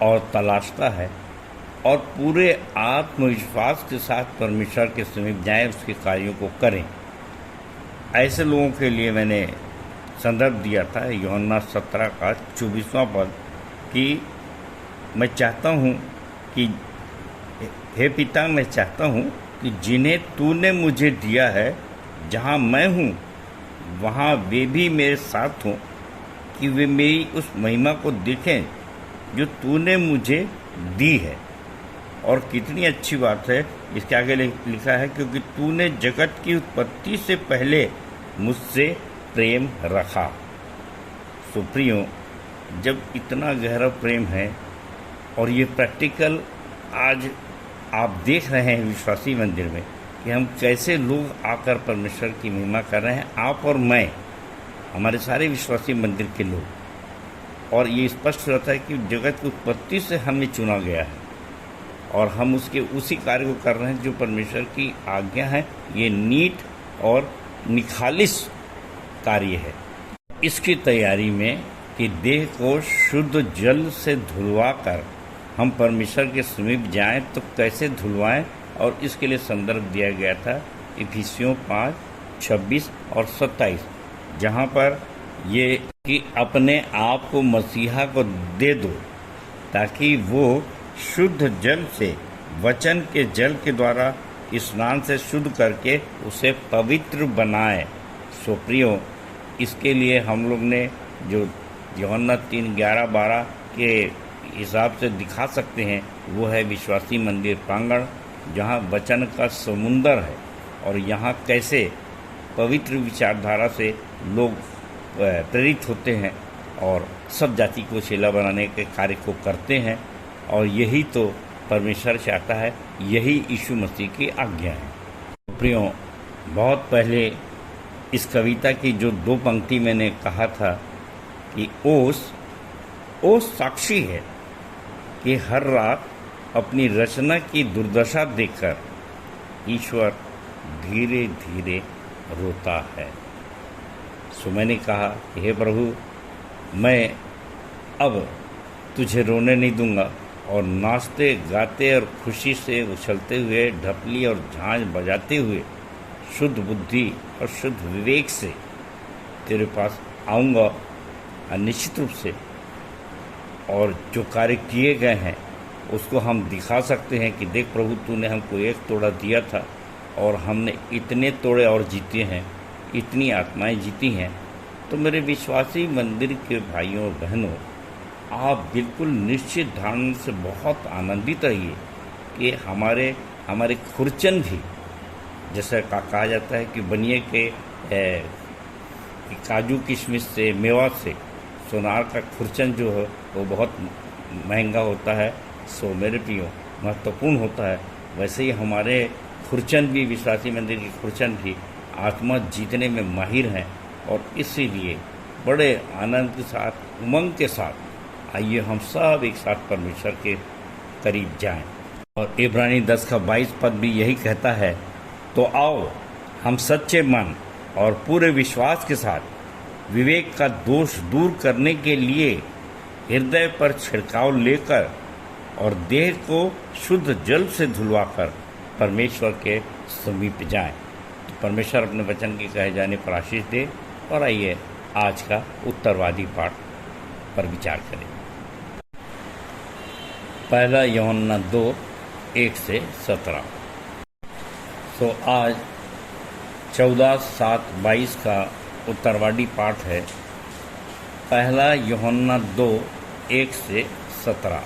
और तलाशता है, और पूरे आत्मविश्वास के साथ परमेश्वर के समीप जाएं, उसके कार्यों को करें। ऐसे लोगों के लिए मैंने संदर्भ दिया था यूहन्ना 17 का 24वां पद कि मैं चाहता हूँ कि हे पिता, मैं चाहता हूँ कि जिन्हें तूने मुझे दिया है, जहाँ मैं हूँ वहाँ वे भी मेरे साथ हों, कि वे मेरी उस महिमा को देखें जो तूने मुझे दी है। और कितनी अच्छी बात है, इसके आगे लिखा है, क्योंकि तूने जगत की उत्पत्ति से पहले मुझसे प्रेम रखा। सो प्रियो, जब इतना गहरा प्रेम है, और ये प्रैक्टिकल आज आप देख रहे हैं विश्वासी मंदिर में कि हम कैसे लोग आकर परमेश्वर की महिमा कर रहे हैं, आप और मैं, हमारे सारे विश्वासी मंदिर के लोग। और ये स्पष्ट रहता है कि जगत की उत्पत्ति से हमें चुना गया है, और हम उसी कार्य को कर रहे हैं जो परमेश्वर की आज्ञा है। ये नीट और निखालिस कार्य है। इसकी तैयारी में कि देह को शुद्ध जल से धुलवाकर हम परमेश्वर के समीप जाएं, तो कैसे धुलवाएं, और इसके लिए संदर्भ दिया गया था इफिसियों 5:26 और 27, जहाँ पर ये कि अपने आप को मसीहा को दे दो, ताकि वो शुद्ध जल से, वचन के जल के द्वारा स्नान से शुद्ध करके उसे पवित्र बनाए। सो प्रियो, इसके लिए हम लोग ने जो यूहन्ना 3:11-12 के हिसाब से दिखा सकते हैं वो है विश्वासी मंदिर प्रांगण, जहाँ वचन का समुंदर है और यहाँ कैसे पवित्र विचारधारा से लोग प्रेरित होते हैं और सब जाति को चेला बनाने के कार्य को करते हैं। और यही तो परमेश्वर चाहता है, यही यीशु मसीह की आज्ञा है। प्रियो, बहुत पहले इस कविता की जो 2 पंक्ति मैंने कहा था कि ओस साक्षी है कि हर रात अपनी रचना की दुर्दशा देखकर ईश्वर धीरे धीरे रोता है। सो मैंने कहा, हे प्रभु, मैं अब तुझे रोने नहीं दूंगा और नाचते गाते और खुशी से उछलते हुए, ढपली और झांझ बजाते हुए शुद्ध बुद्धि और शुद्ध विवेक से तेरे पास आऊँगा। और निश्चित रूप से और जो कार्य किए गए हैं उसको हम दिखा सकते हैं कि देख प्रभु, तूने हमको 1 तोड़ा दिया था और हमने इतने तोड़े और जीते हैं, इतनी आत्माएं जीती हैं। तो मेरे विश्वासी मंदिर के भाइयों और बहनों, आप बिल्कुल निश्चित धारणा से बहुत आनंदित रहिए कि हमारे खुरचन भी, जैसा कहा जाता है कि बनिए के काजू किशमिश से, मेवा से सोनार का खुरचन जो है वो बहुत महंगा होता है। सो मेरे प्रियो, महत्वपूर्ण होता है। वैसे ही हमारे खुरचन भी, विश्वासी मंदिर की खुरचन भी आत्मा जीतने में माहिर हैं और इसीलिए बड़े आनंद के साथ, उमंग के साथ आइए हम सब एक साथ परमेश्वर के करीब जाएं। और इब्रानी 10:22 पद भी यही कहता है, तो आओ हम सच्चे मन और पूरे विश्वास के साथ विवेक का दोष दूर करने के लिए हृदय पर छिड़काव लेकर और देह को शुद्ध जल से धुलवाकर परमेश्वर के समीप जाएं। तो परमेश्वर अपने वचन के कहे जाने पर आशीष दे। और आइए आज का उत्तरवादी पाठ पर विचार करें। पहला यूहन्ना 2:1-17। सो आज 14/7/22 का उत्तरवादी पाठ है। पहला यूहन्ना 2:1-17,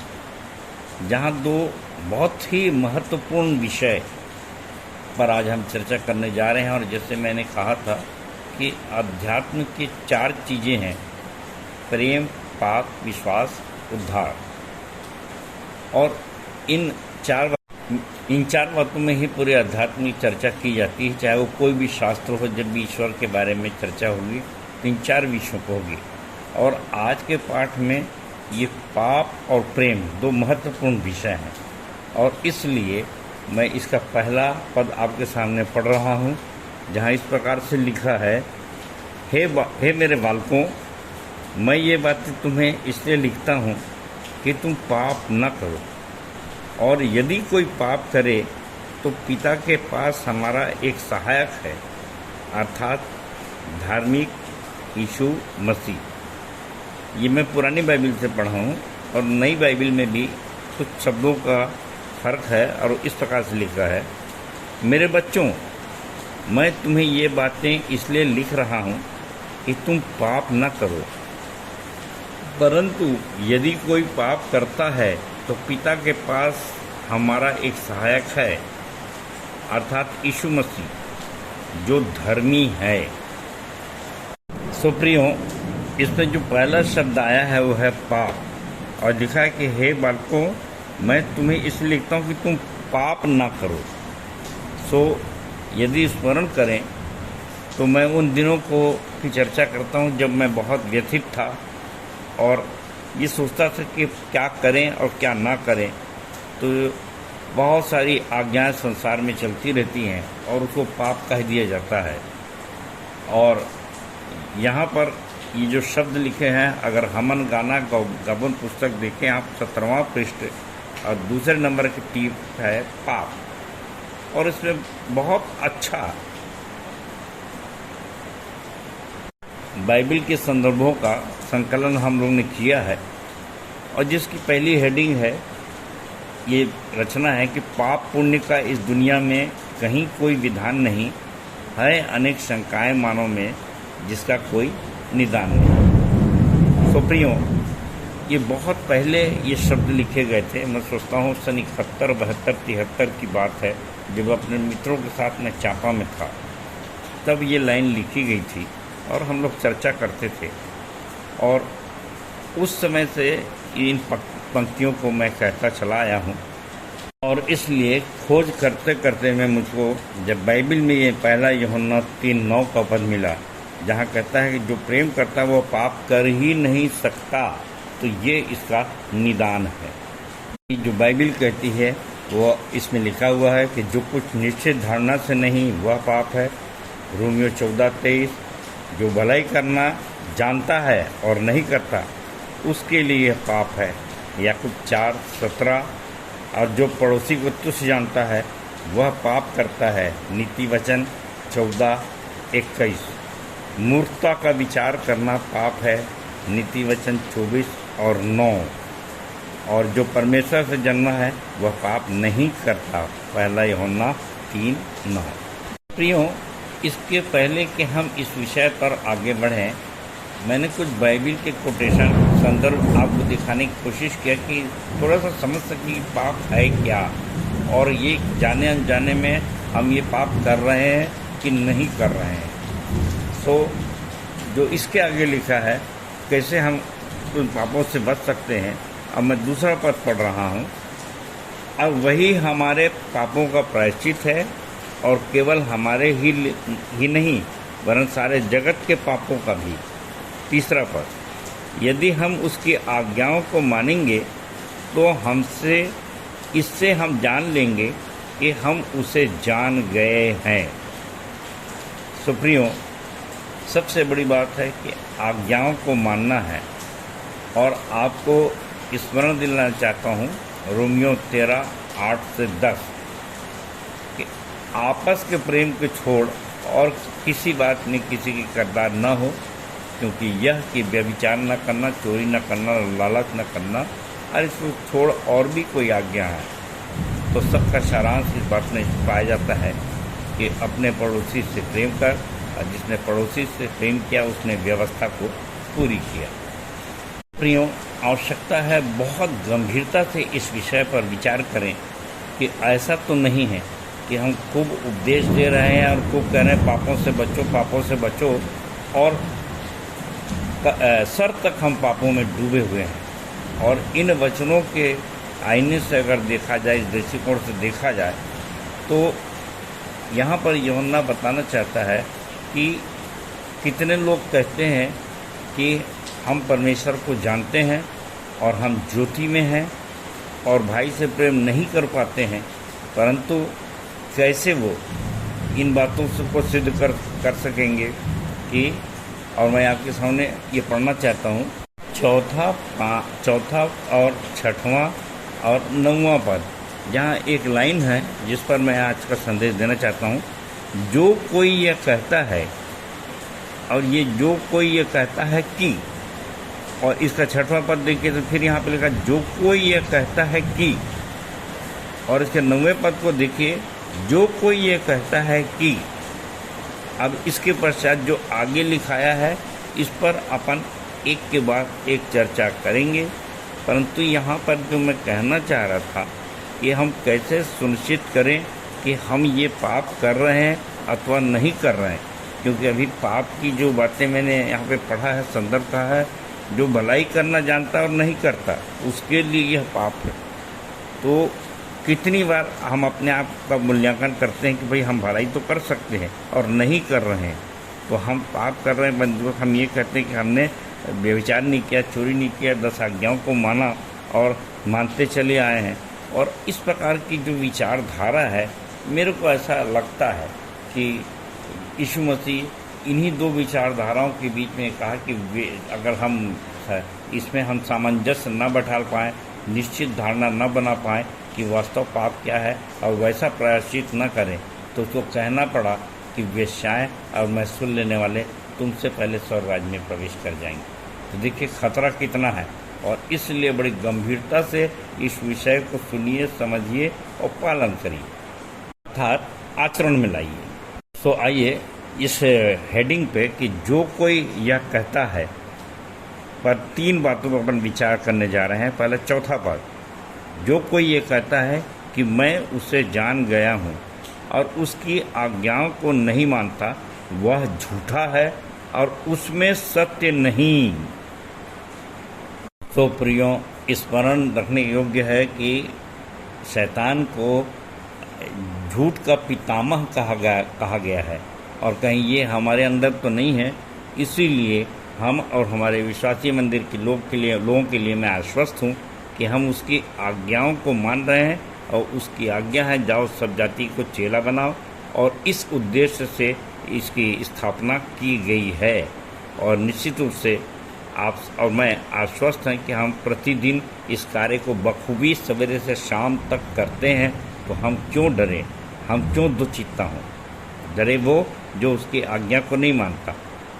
जहाँ 2 बहुत ही महत्वपूर्ण विषय पर आज हम चर्चा करने जा रहे हैं। और जैसे मैंने कहा था कि अध्यात्म की 4 चीज़ें हैं, प्रेम, पाप, विश्वास, उद्धार। और इन 4 बातों में ही पूरे अध्यात्म की चर्चा की जाती है। चाहे वो कोई भी शास्त्र हो, जब भी ईश्वर के बारे में चर्चा होगी तो इन 4 विषयों पर होगी। और आज के पाठ में ये पाप और प्रेम 2 महत्वपूर्ण विषय हैं। और इसलिए मैं इसका पहला पद आपके सामने पढ़ रहा हूँ, जहाँ इस प्रकार से लिखा है, हे मेरे बालकों, मैं ये बातें तुम्हें इसलिए लिखता हूँ कि तुम पाप न करो। और यदि कोई पाप करे तो पिता के पास हमारा एक सहायक है, अर्थात धार्मिक यीशु मसीह। ये मैं पुरानी बाइबिल से पढ़ा हूँ और नई बाइबिल में भी कुछ शब्दों का फर्क है। और इस प्रकार से लिखा है, मेरे बच्चों, मैं तुम्हें ये बातें इसलिए लिख रहा हूँ कि तुम पाप न करो। परंतु यदि कोई पाप करता है तो पिता के पास हमारा एक सहायक है, अर्थात यीशु मसीह, जो धर्मी है। सो प्रियो, इसमें जो पहला शब्द आया है वो है पाप। और लिखा है कि हे बालकों, मैं तुम्हें इसलिए लिखता हूँ कि तुम पाप ना करो। सो यदि स्मरण करें तो मैं उन दिनों को की चर्चा करता हूँ जब मैं बहुत व्यथित था और ये सोचता था कि क्या करें और क्या ना करें। तो बहुत सारी आज्ञाएं संसार में चलती रहती हैं और उसको पाप कह दिया जाता है। और यहाँ पर ये जो शब्द लिखे हैं, अगर हमन गाना गबन पुस्तक देखें आप 17वां पृष्ठ और दूसरे नंबर की टीप है पाप। और इसमें बहुत अच्छा बाइबिल के संदर्भों का संकलन हम लोग ने किया है। और जिसकी पहली हेडिंग है, ये रचना है कि पाप पुण्य का इस दुनिया में कहीं कोई विधान नहीं है, अनेक शंकाएं मानव में जिसका कोई निदान नहीं। तो प्रियो, ये बहुत पहले ये शब्द लिखे गए थे। मैं सोचता हूँ सन 71, 72, 73 की बात है, जब अपने मित्रों के साथ मैं चांपा में था, तब ये लाइन लिखी गई थी और हम लोग चर्चा करते थे। और उस समय से इन पंक्तियों को मैं कहता चला आया हूँ। और इसलिए खोज करते करते मैं मुझको जब बाइबल में ये पहला यूहन्ना 3:9 का पद मिला, जहाँ कहता है कि जो प्रेम करता है वो पाप कर ही नहीं सकता, तो ये इसका निदान है। जो बाइबल कहती है वो इसमें लिखा हुआ है कि जो कुछ निश्चित धारणा से नहीं वह पाप है। रोमियो 14:23, जो भलाई करना जानता है और नहीं करता उसके लिए यह पाप है। याकूब 4:17, और जो पड़ोसी को तुच्छ जानता है वह पाप करता है। नीति वचन 14:21, मूर्खता का विचार करना पाप है। नीति वचन 24:9, और जो परमेश्वर से जन्मा है वह पाप नहीं करता। पहला यूहन्ना 3:9। प्रियो, इसके पहले कि हम इस विषय पर आगे बढ़ें, मैंने कुछ बाइबल के कोटेशन संदर्भ आपको दिखाने की कोशिश किया कि थोड़ा सा समझ सकें कि पाप है क्या, और ये जाने अनजाने में हम ये पाप कर रहे हैं कि नहीं कर रहे हैं। तो जो इसके आगे लिखा है कैसे हम उन पापों से बच सकते हैं, अब मैं दूसरा पद पढ़ रहा हूँ। अब वही हमारे पापों का प्रायश्चित है, और केवल हमारे ही नहीं वरन सारे जगत के पापों का भी। तीसरा पद, यदि हम उसकी आज्ञाओं को मानेंगे तो इससे हम जान लेंगे कि हम उसे जान गए हैं। सुप्रियो, सबसे बड़ी बात है कि आज्ञाओं को मानना है। और आपको स्मरण दिलाना चाहता हूँ रोमियो 13:8-10 कि आपस के प्रेम को छोड़ और किसी बात में किसी की करदार न हो, क्योंकि यह कि व्यभिचार न करना, चोरी न करना, लालच न करना, और इसको छोड़ और भी कोई आज्ञा है। तो सबका सारांश इस बात में पाया जाता है कि अपने पड़ोसी से प्रेम कर, और जिसने पड़ोसी से प्रेम किया उसने व्यवस्था को पूरी किया। प्रियो, आवश्यकता है बहुत गंभीरता से इस विषय पर विचार करें कि ऐसा तो नहीं है कि हम खूब उपदेश दे रहे हैं और खूब कह रहे हैं पापों से बचो, पापों से बचो, और सर तक हम पापों में डूबे हुए हैं। और इन वचनों के आईने से अगर देखा जाए, इस दृष्टिकोण से देखा जाए, तो यहाँ पर यूहन्ना बताना चाहता है कि कितने लोग कहते हैं कि हम परमेश्वर को जानते हैं और हम ज्योति में हैं और भाई से प्रेम नहीं कर पाते हैं, परंतु कैसे वो इन बातों को सिद्ध कर सकेंगे कि, और मैं आपके सामने ये पढ़ना चाहता हूँ, चौथा और छठवां और 9वां पद, जहाँ एक लाइन है जिस पर मैं आज का संदेश देना चाहता हूँ। जो कोई ये कहता है, और ये जो कोई ये कहता है कि, और इसका 6वां पद देखिए तो फिर यहाँ पे लिखा जो कोई ये कहता है कि, और इसके 9वें पद को देखिए, जो कोई ये कहता है कि। अब इसके पश्चात जो आगे लिखाया है इस पर अपन एक के बाद एक चर्चा करेंगे, परंतु यहाँ पर जो मैं कहना चाह रहा था कि हम कैसे सुनिश्चित करें कि हम ये पाप कर रहे हैं अथवा नहीं कर रहे हैं, क्योंकि अभी पाप की जो बातें मैंने यहाँ पे पढ़ा है, संदर्भ कहा है, जो भलाई करना जानता और नहीं करता उसके लिए यह पाप है। तो कितनी बार हम अपने आप का मूल्यांकन करते हैं कि भाई हम भलाई तो कर सकते हैं और नहीं कर रहे हैं, तो हम पाप कर रहे हैं। बंधुओं, हम ये कहते हैं कि हमने व्यभिचार नहीं किया, चोरी नहीं किया, 10 आज्ञाओं को माना और मानते चले आए हैं। और इस प्रकार की जो विचारधारा है, मेरे को ऐसा लगता है कि यीशु मसीह इन्हीं दो विचारधाराओं के बीच में कहा कि अगर हम इसमें हम सामंजस्य न बैठा पाएँ, निश्चित धारणा न बना पाएँ कि वास्तव पाप क्या है और वैसा प्रायश्चित न करें, तो उसको कहना पड़ा कि वेश्याएं और महसूल लेने वाले तुमसे पहले स्वर्ग राज्य में प्रवेश कर जाएंगे। तो देखिए खतरा कितना है, और इसलिए बड़ी गंभीरता से इस विषय को सुनिए, समझिए और पालन करिए। अर्थात आचरण में लाइए। तो आइए इस हेडिंग पे कि जो कोई यह कहता है, पर 3 बातों पर अपन विचार करने जा रहे हैं। पहले चौथा पद, जो कोई ये कहता है कि मैं उसे जान गया हूँ और उसकी आज्ञाओं को नहीं मानता, वह झूठा है और उसमें सत्य नहीं। तो प्रियो, स्मरण रखने योग्य है कि शैतान को झूठ का पितामह कहा गया है और कहीं ये हमारे अंदर तो नहीं है। इसीलिए हम और हमारे विश्वासी मंदिर के लोगों के लिए मैं आश्वस्त हूँ कि हम उसकी आज्ञाओं को मान रहे हैं और उसकी आज्ञा है, जाओ सब जाति को चेला बनाओ, और इस उद्देश्य से इसकी स्थापना की गई है। और निश्चित रूप से आप और मैं आश्वस्त हैं कि हम प्रतिदिन इस कार्य को बखूबी सवेरे से शाम तक करते हैं। तो हम क्यों डरें, हम क्यों दुचित्ता हों? डरे वो जो उसकी आज्ञा को नहीं मानता।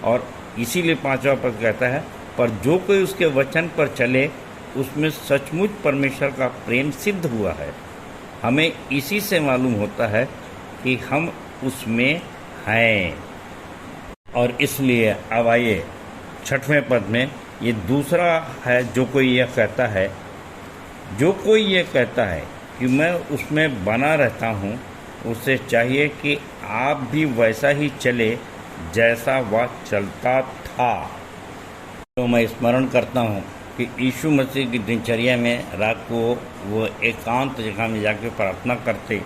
और इसीलिए 5वां पद कहता है, पर जो कोई उसके वचन पर चले उसमें सचमुच परमेश्वर का प्रेम सिद्ध हुआ है। हमें इसी से मालूम होता है कि हम उसमें हैं। और इसलिए अब आइए 6वें पद में ये दूसरा है, जो कोई यह कहता है, जो कोई ये कहता है कि मैं उसमें बना रहता हूँ, उसे चाहिए कि आप भी वैसा ही चले जैसा वह चलता था। तो मैं स्मरण करता हूँ कि यीशु मसीह की दिनचर्या में रात को वो एकांत जगह में जाके प्रार्थना करते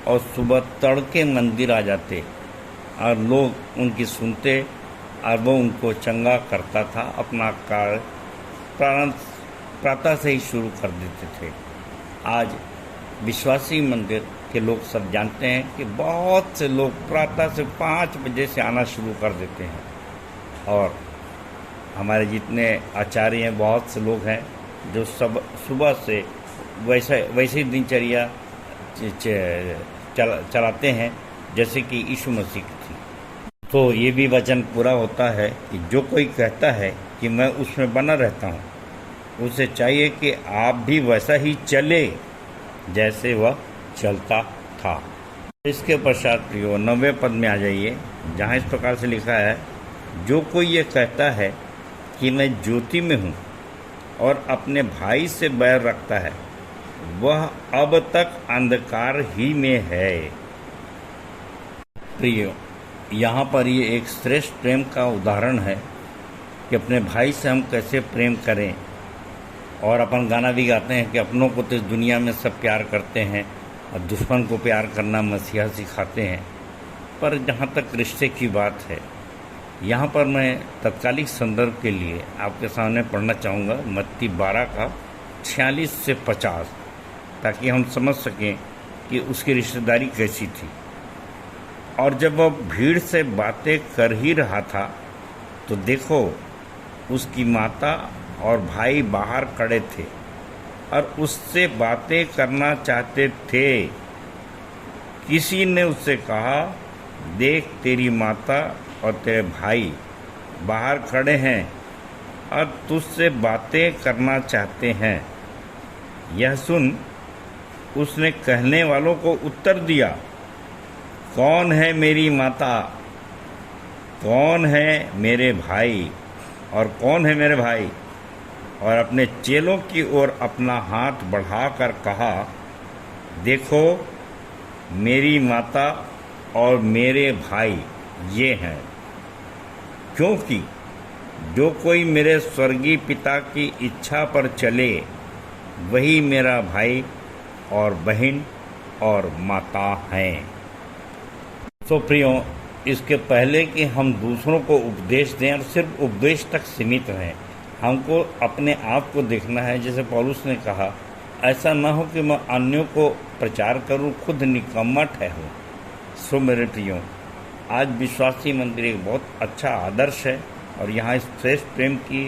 और सुबह तड़के मंदिर आ जाते और लोग उनकी सुनते और वो उनको चंगा करता था। अपना कार्य प्रातः से ही शुरू कर देते थे। आज विश्वासी मंदिर के लोग सब जानते हैं कि बहुत से लोग प्रातः से 5 बजे से आना शुरू कर देते हैं। और हमारे जितने आचार्य हैं, बहुत से लोग हैं जो सब सुबह से वैसे दिनचर्या चलाते हैं जैसे कि यीशु मसीह की थी। तो ये भी वचन पूरा होता है कि जो कोई कहता है कि मैं उसमें बना रहता हूँ, उसे चाहिए कि आप भी वैसा ही चले जैसे वह चलता था। इसके पश्चात प्रियो 9वें पद में आ जाइए, जहाँ इस प्रकार से लिखा है, जो कोई ये कहता है कि मैं ज्योति में हूँ और अपने भाई से बैर रखता है, वह अब तक अंधकार ही में है। प्रियो, यहाँ पर ये एक श्रेष्ठ प्रेम का उदाहरण है कि अपने भाई से हम कैसे प्रेम करें। और अपन गाना भी गाते हैं कि अपनों को तो इस दुनिया में सब प्यार करते हैं और दुश्मन को प्यार करना मसीहा सिखाते हैं। पर जहाँ तक रिश्ते की बात है, यहाँ पर मैं तत्कालिक संदर्भ के लिए आपके सामने पढ़ना चाहूँगा मत्ती 12 का 46 से 50, ताकि हम समझ सकें कि उसकी रिश्तेदारी कैसी थी। और जब वह भीड़ से बातें कर ही रहा था तो देखो, उसकी माता और भाई बाहर खड़े थे और उससे बातें करना चाहते थे। किसी ने उससे कहा, देख तेरी माता और तेरे भाई बाहर खड़े हैं और तुझसे बातें करना चाहते हैं। यह सुन उसने कहने वालों को उत्तर दिया, कौन है मेरी माता, कौन है मेरे भाई और कौन है मेरे भाई? और अपने चेलों की ओर अपना हाथ बढ़ाकर कहा, देखो मेरी माता और मेरे भाई ये हैं। क्योंकि जो कोई मेरे स्वर्गीय पिता की इच्छा पर चले, वही मेरा भाई और बहन और माता हैं। तो प्रियो, इसके पहले कि हम दूसरों को उपदेश दें और सिर्फ उपदेश तक सीमित रहें, हमको अपने आप को देखना है। जैसे पौलुस ने कहा, ऐसा न हो कि मैं अन्यों को प्रचार करूं, खुद निकम्मा ठहरूं। सो मेरे प्रियो, आज विश्वासी मंदिर एक बहुत अच्छा आदर्श है और यहाँ इस श्रेष्ठ प्रेम की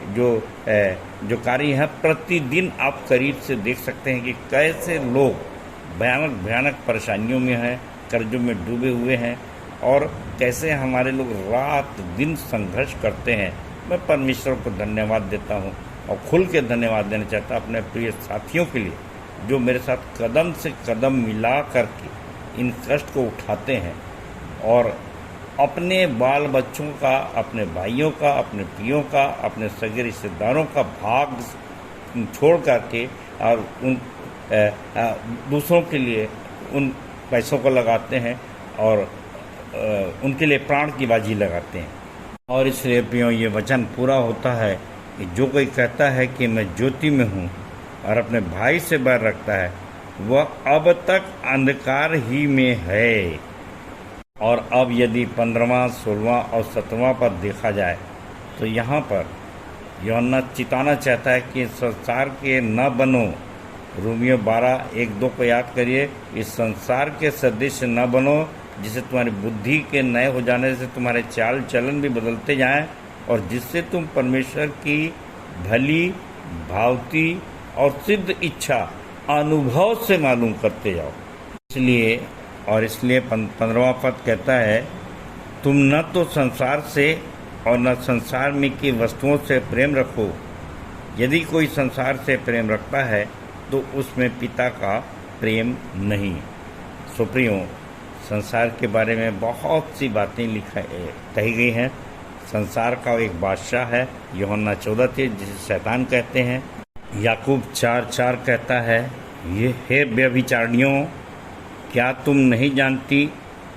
जो कार्य है, प्रतिदिन आप करीब से देख सकते हैं कि कैसे लोग भयानक भयानक परेशानियों में हैं, कर्जों में डूबे हुए हैं और कैसे हमारे लोग रात दिन संघर्ष करते हैं। मैं परमेश्वर को धन्यवाद देता हूँ और खुल के धन्यवाद देना चाहता हूँ अपने प्रिय साथियों के लिए, जो मेरे साथ कदम से कदम मिला करके इन कष्ट को उठाते हैं और अपने बाल बच्चों का, अपने भाइयों का, अपने पियों का, अपने सगे रिश्तेदारों का भाग छोड़ करके और उन दूसरों के लिए उन पैसों को लगाते हैं और उनके लिए प्राण की बाजी लगाते हैं। और इसलिए प्रियो ये वचन पूरा होता है कि जो कोई कहता है कि मैं ज्योति में हूँ और अपने भाई से बैर रखता है वह अब तक अंधकार ही में है। और अब यदि 15वां, 16वां और 17वां पद देखा जाए तो यहाँ पर यूहन्ना चिताना चाहता है कि संसार के न बनो। रोमियो 12:1-2 को याद करिए, इस संसार के सदृश न बनो जिससे तुम्हारी बुद्धि के नए हो जाने से तुम्हारे चाल चलन भी बदलते जाएं और जिससे तुम परमेश्वर की भली, भावती और सिद्ध इच्छा अनुभव से मालूम करते जाओ। इसलिए 15वां पद कहता है, तुम न तो संसार से और न संसार में की वस्तुओं से प्रेम रखो। यदि कोई संसार से प्रेम रखता है तो उसमें पिता का प्रेम नहीं। सुप्रियो, संसार के बारे में बहुत सी बातें कही गई हैं। संसार का एक बादशाह है, यूहन्ना 14:3, जिसे शैतान कहते हैं। याकूब 4:4 कहता है, ये हे व्यभिचारिणियों, क्या तुम नहीं जानती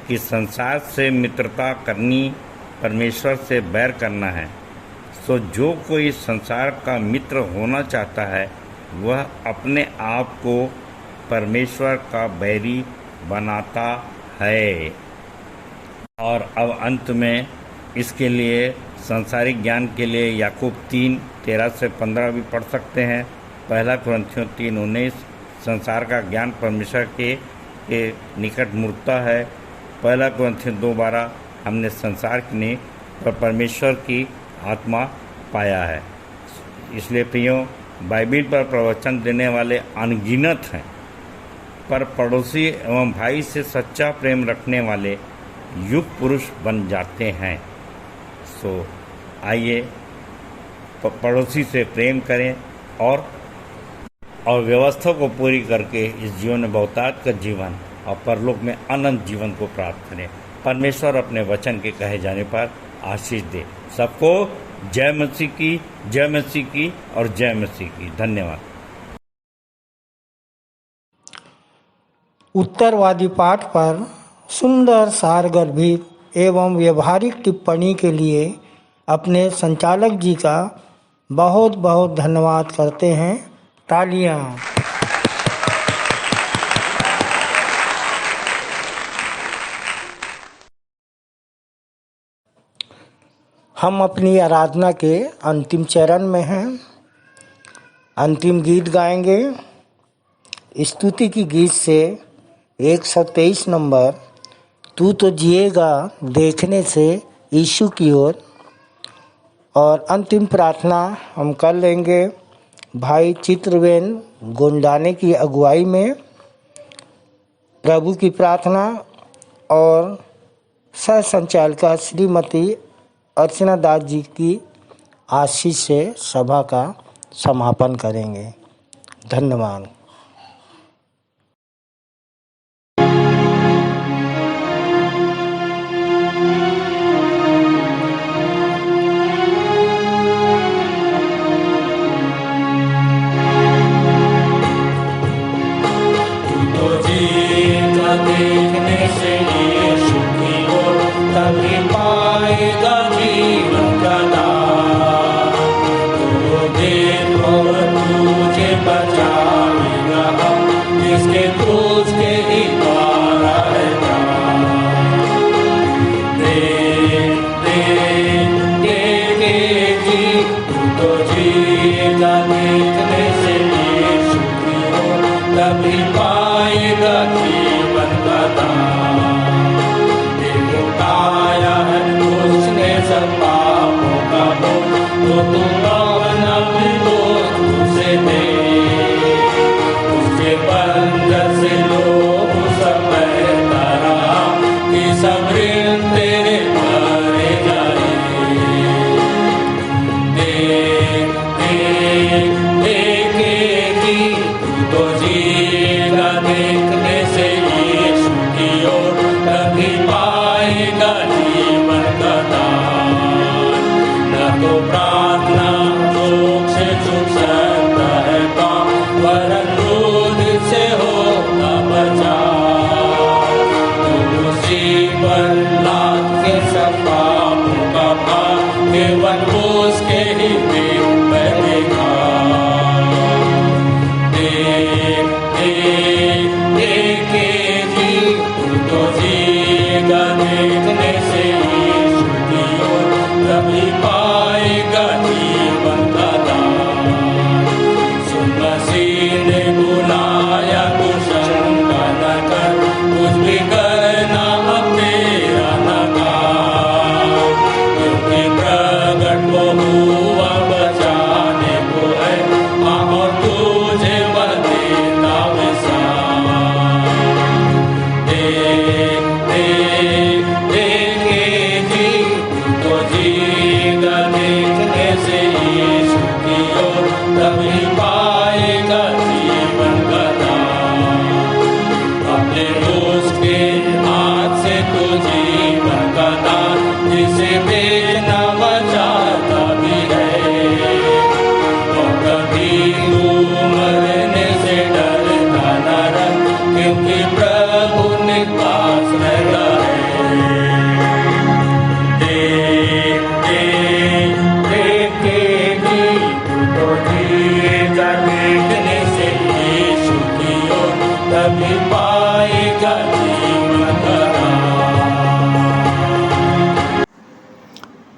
कि संसार से मित्रता करनी परमेश्वर से बैर करना है। सो जो कोई संसार का मित्र होना चाहता है वह अपने आप को परमेश्वर का बैरी बनाता है। और अब अंत में इसके लिए सांसारिक ज्ञान के लिए याकूब 3:13-15 भी पढ़ सकते हैं। 1 कुरिन्थियों 3:19, संसार का ज्ञान परमेश्वर के निकट मूर्खता है। 1 कुरिन्थियों 2:12, हमने संसार की नहीं पर परमेश्वर की आत्मा पाया है। इसलिए प्रियो, बाइबिल पर प्रवचन देने वाले अनगिनत हैं, पर पड़ोसी एवं भाई से सच्चा प्रेम रखने वाले युग पुरुष बन जाते हैं। सो आइए पड़ोसी से प्रेम करें और व्यवस्था को पूरी करके इस जीवन में बहुतायत का जीवन और परलोक में अनंत जीवन को प्राप्त करें। परमेश्वर अपने वचन के कहे जाने पर आशीष दे। सबको जय मसीह की, जय मसीह की और जय मसीह की। धन्यवाद। उत्तरवादी पाठ पर सुंदर सारगर्भित एवं व्यवहारिक टिप्पणी के लिए अपने संचालक जी का बहुत बहुत धन्यवाद करते हैं। तालियां। हम अपनी आराधना के अंतिम चरण में हैं। अंतिम गीत गाएंगे। स्तुति की गीत से 123 नंबर, तू तो जिएगा देखने से यीशु की ओर। और अंतिम प्रार्थना हम कर लेंगे भाई चित्रवेन गोंडाने की अगुवाई में। प्रभु की प्रार्थना और सह संचालिका श्रीमती अर्चना दास जी की आशीष से सभा का समापन करेंगे। धन्यवाद। देखने से यीशु की ओर तभी पाएगा जीवन का दान। तो देखो तुझे बचाएगा जिसके क्रूस के ही द्वारा है प्राण। देखेगी तू तो जीएगा देखने से यीशु की ओर तभी पाएगा जीवन का दान। उठाया है उसने सब पापों का बोझ, तो तुम अपना भी बोझ उसे दे। उसके बंधन से लोग सब बहता रहा कि सब ऋण तेरे भरे जाए। देखेगी तू तो जीएगा देखने से यीशु की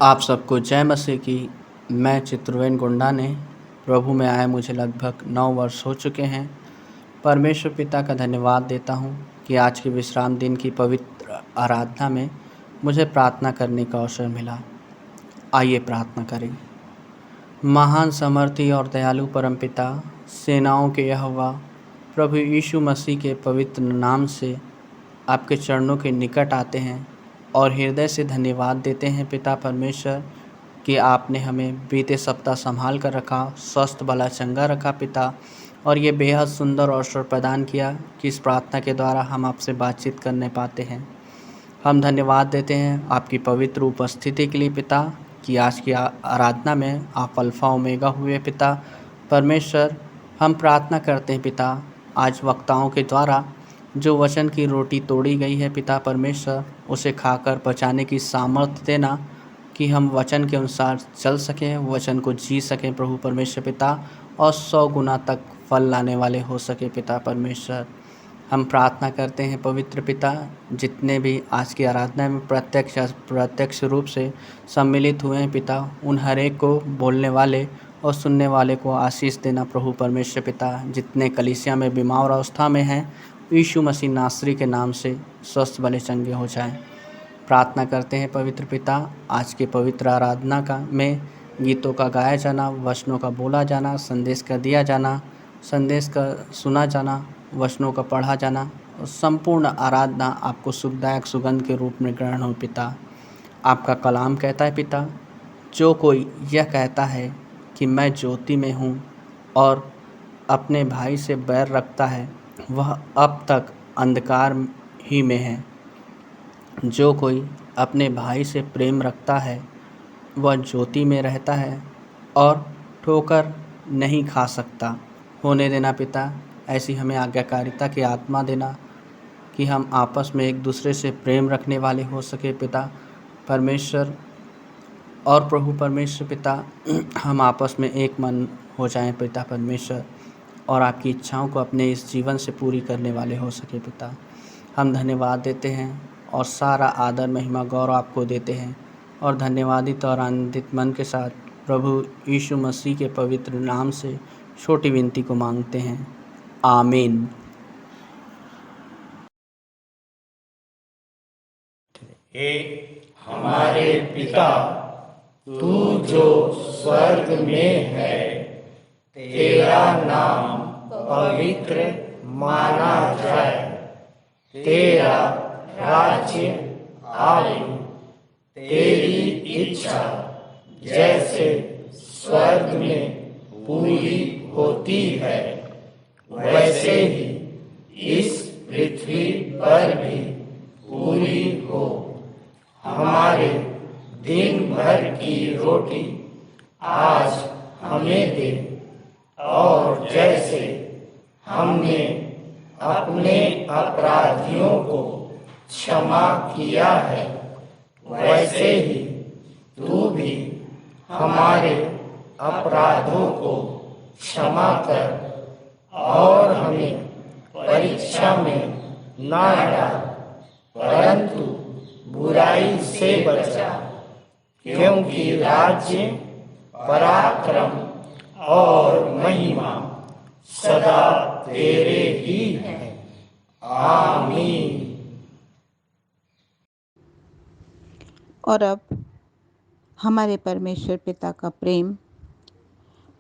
आप सबको जय मसीह की। मैं चित्रवेन गुंडा ने प्रभु में आए मुझे लगभग 9 वर्ष हो चुके हैं। परमेश्वर पिता का धन्यवाद देता हूँ कि आज के विश्राम दिन की पवित्र आराधना में मुझे प्रार्थना करने का अवसर मिला। आइए प्रार्थना करें। महान समर्थी और दयालु परमपिता, सेनाओं के यहोवा, प्रभु यीशु मसीह के पवित्र नाम से आपके चरणों के निकट आते हैं और हृदय से धन्यवाद देते हैं पिता परमेश्वर कि आपने हमें बीते सप्ताह संभाल कर रखा, स्वस्थ भला चंगा रखा पिता, और ये बेहद सुंदर अवसर प्रदान किया कि इस प्रार्थना के द्वारा हम आपसे बातचीत करने पाते हैं। हम धन्यवाद देते हैं आपकी पवित्र उपस्थिति के लिए पिता कि आज की आराधना में आप अल्फ़ा ओमेगा हुए पिता परमेश्वर। हम प्रार्थना करते हैं पिता, आज वक्ताओं के द्वारा जो वचन की रोटी तोड़ी गई है पिता परमेश्वर, उसे खाकर पचाने की सामर्थ्य देना कि हम वचन के अनुसार चल सकें, वचन को जी सकें प्रभु परमेश्वर पिता, और 100 गुना तक फल लाने वाले हो सके पिता परमेश्वर। हम प्रार्थना करते हैं पवित्र पिता, जितने भी आज की आराधना में प्रत्यक्ष रूप से सम्मिलित हुए हैं पिता, उन हर एक को बोलने वाले और सुनने वाले को आशीष देना प्रभु परमेश्वर पिता। जितने कलीसिया में बीमार अवस्था में हैं, यीशु मसीह नासरी के नाम से स्वस्थ भले चंगे हो जाएं। प्रार्थना करते हैं पवित्र पिता, आज के पवित्र आराधना का में गीतों का गाया जाना, वचनों का बोला जाना, संदेश का दिया जाना, संदेश का सुना जाना, वचनों का पढ़ा जाना, और संपूर्ण आराधना आपको सुखदायक सुगंध के रूप में ग्रहण हो पिता। आपका कलाम कहता है पिता, जो कोई यह कहता है कि मैं ज्योति में हूँ और अपने भाई से बैर रखता है, वह अब तक अंधकार ही में है। जो कोई अपने भाई से प्रेम रखता है वह ज्योति में रहता है और ठोकर नहीं खा सकता। होने देना पिता, ऐसी हमें आज्ञाकारिता की आत्मा देना कि हम आपस में एक दूसरे से प्रेम रखने वाले हो सके पिता परमेश्वर। और प्रभु परमेश्वर पिता, हम आपस में एक मन हो जाएं पिता परमेश्वर, और आपकी इच्छाओं को अपने इस जीवन से पूरी करने वाले हो सके पिता। हम धन्यवाद देते हैं और सारा आदर महिमा गौरव आपको देते हैं, और धन्यवादित और आनंदित मन के साथ प्रभु यीशु मसीह के पवित्र नाम से छोटी विनती को मांगते हैं, आमीन। हे हमारे पिता, तू जो स्वर्ग में है, तेरा नाम पवित्र माना जाए, तेरा राज्य आए, तेरी इच्छा जैसे स्वर्ग में पूरी होती है, वैसे ही इस पृथ्वी पर भी पूरी हो। हमारे दिन भर की रोटी आज हमें दे, और जैसे हमने अपने अपराधियों को क्षमा किया है, वैसे ही तू भी हमारे अपराधों को क्षमा कर, और हमें परीक्षा में ना डाल, परंतु बुराई से बचा, क्योंकि राज्य, पराक्रम और महिमा सदा तेरे ही हैं। आमीन। और अब हमारे परमेश्वर पिता का प्रेम,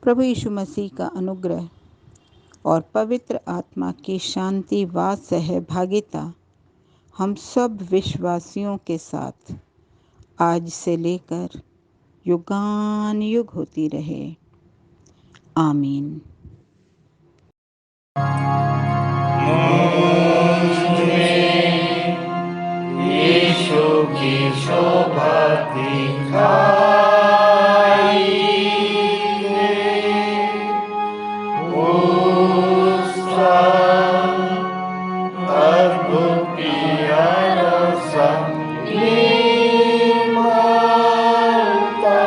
प्रभु यीशु मसीह का अनुग्रह और पवित्र आत्मा की शांति व सहभागिता हम सब विश्वासियों के साथ आज से लेकर युगान युग होती रहे। आमीन। यीशु की शोभा दिखाई उसका अद्भुत प्यारा संगीत माता,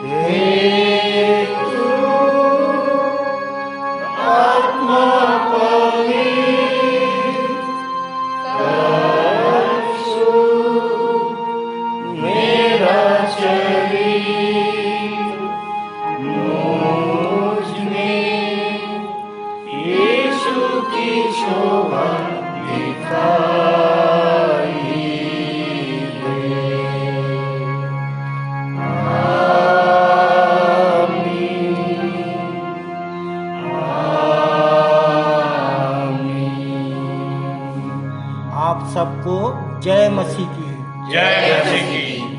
हे तू आत्मा पवित्र, शोभा दिखाई दे। आप सबको जय मसीह की। जय मसीह की।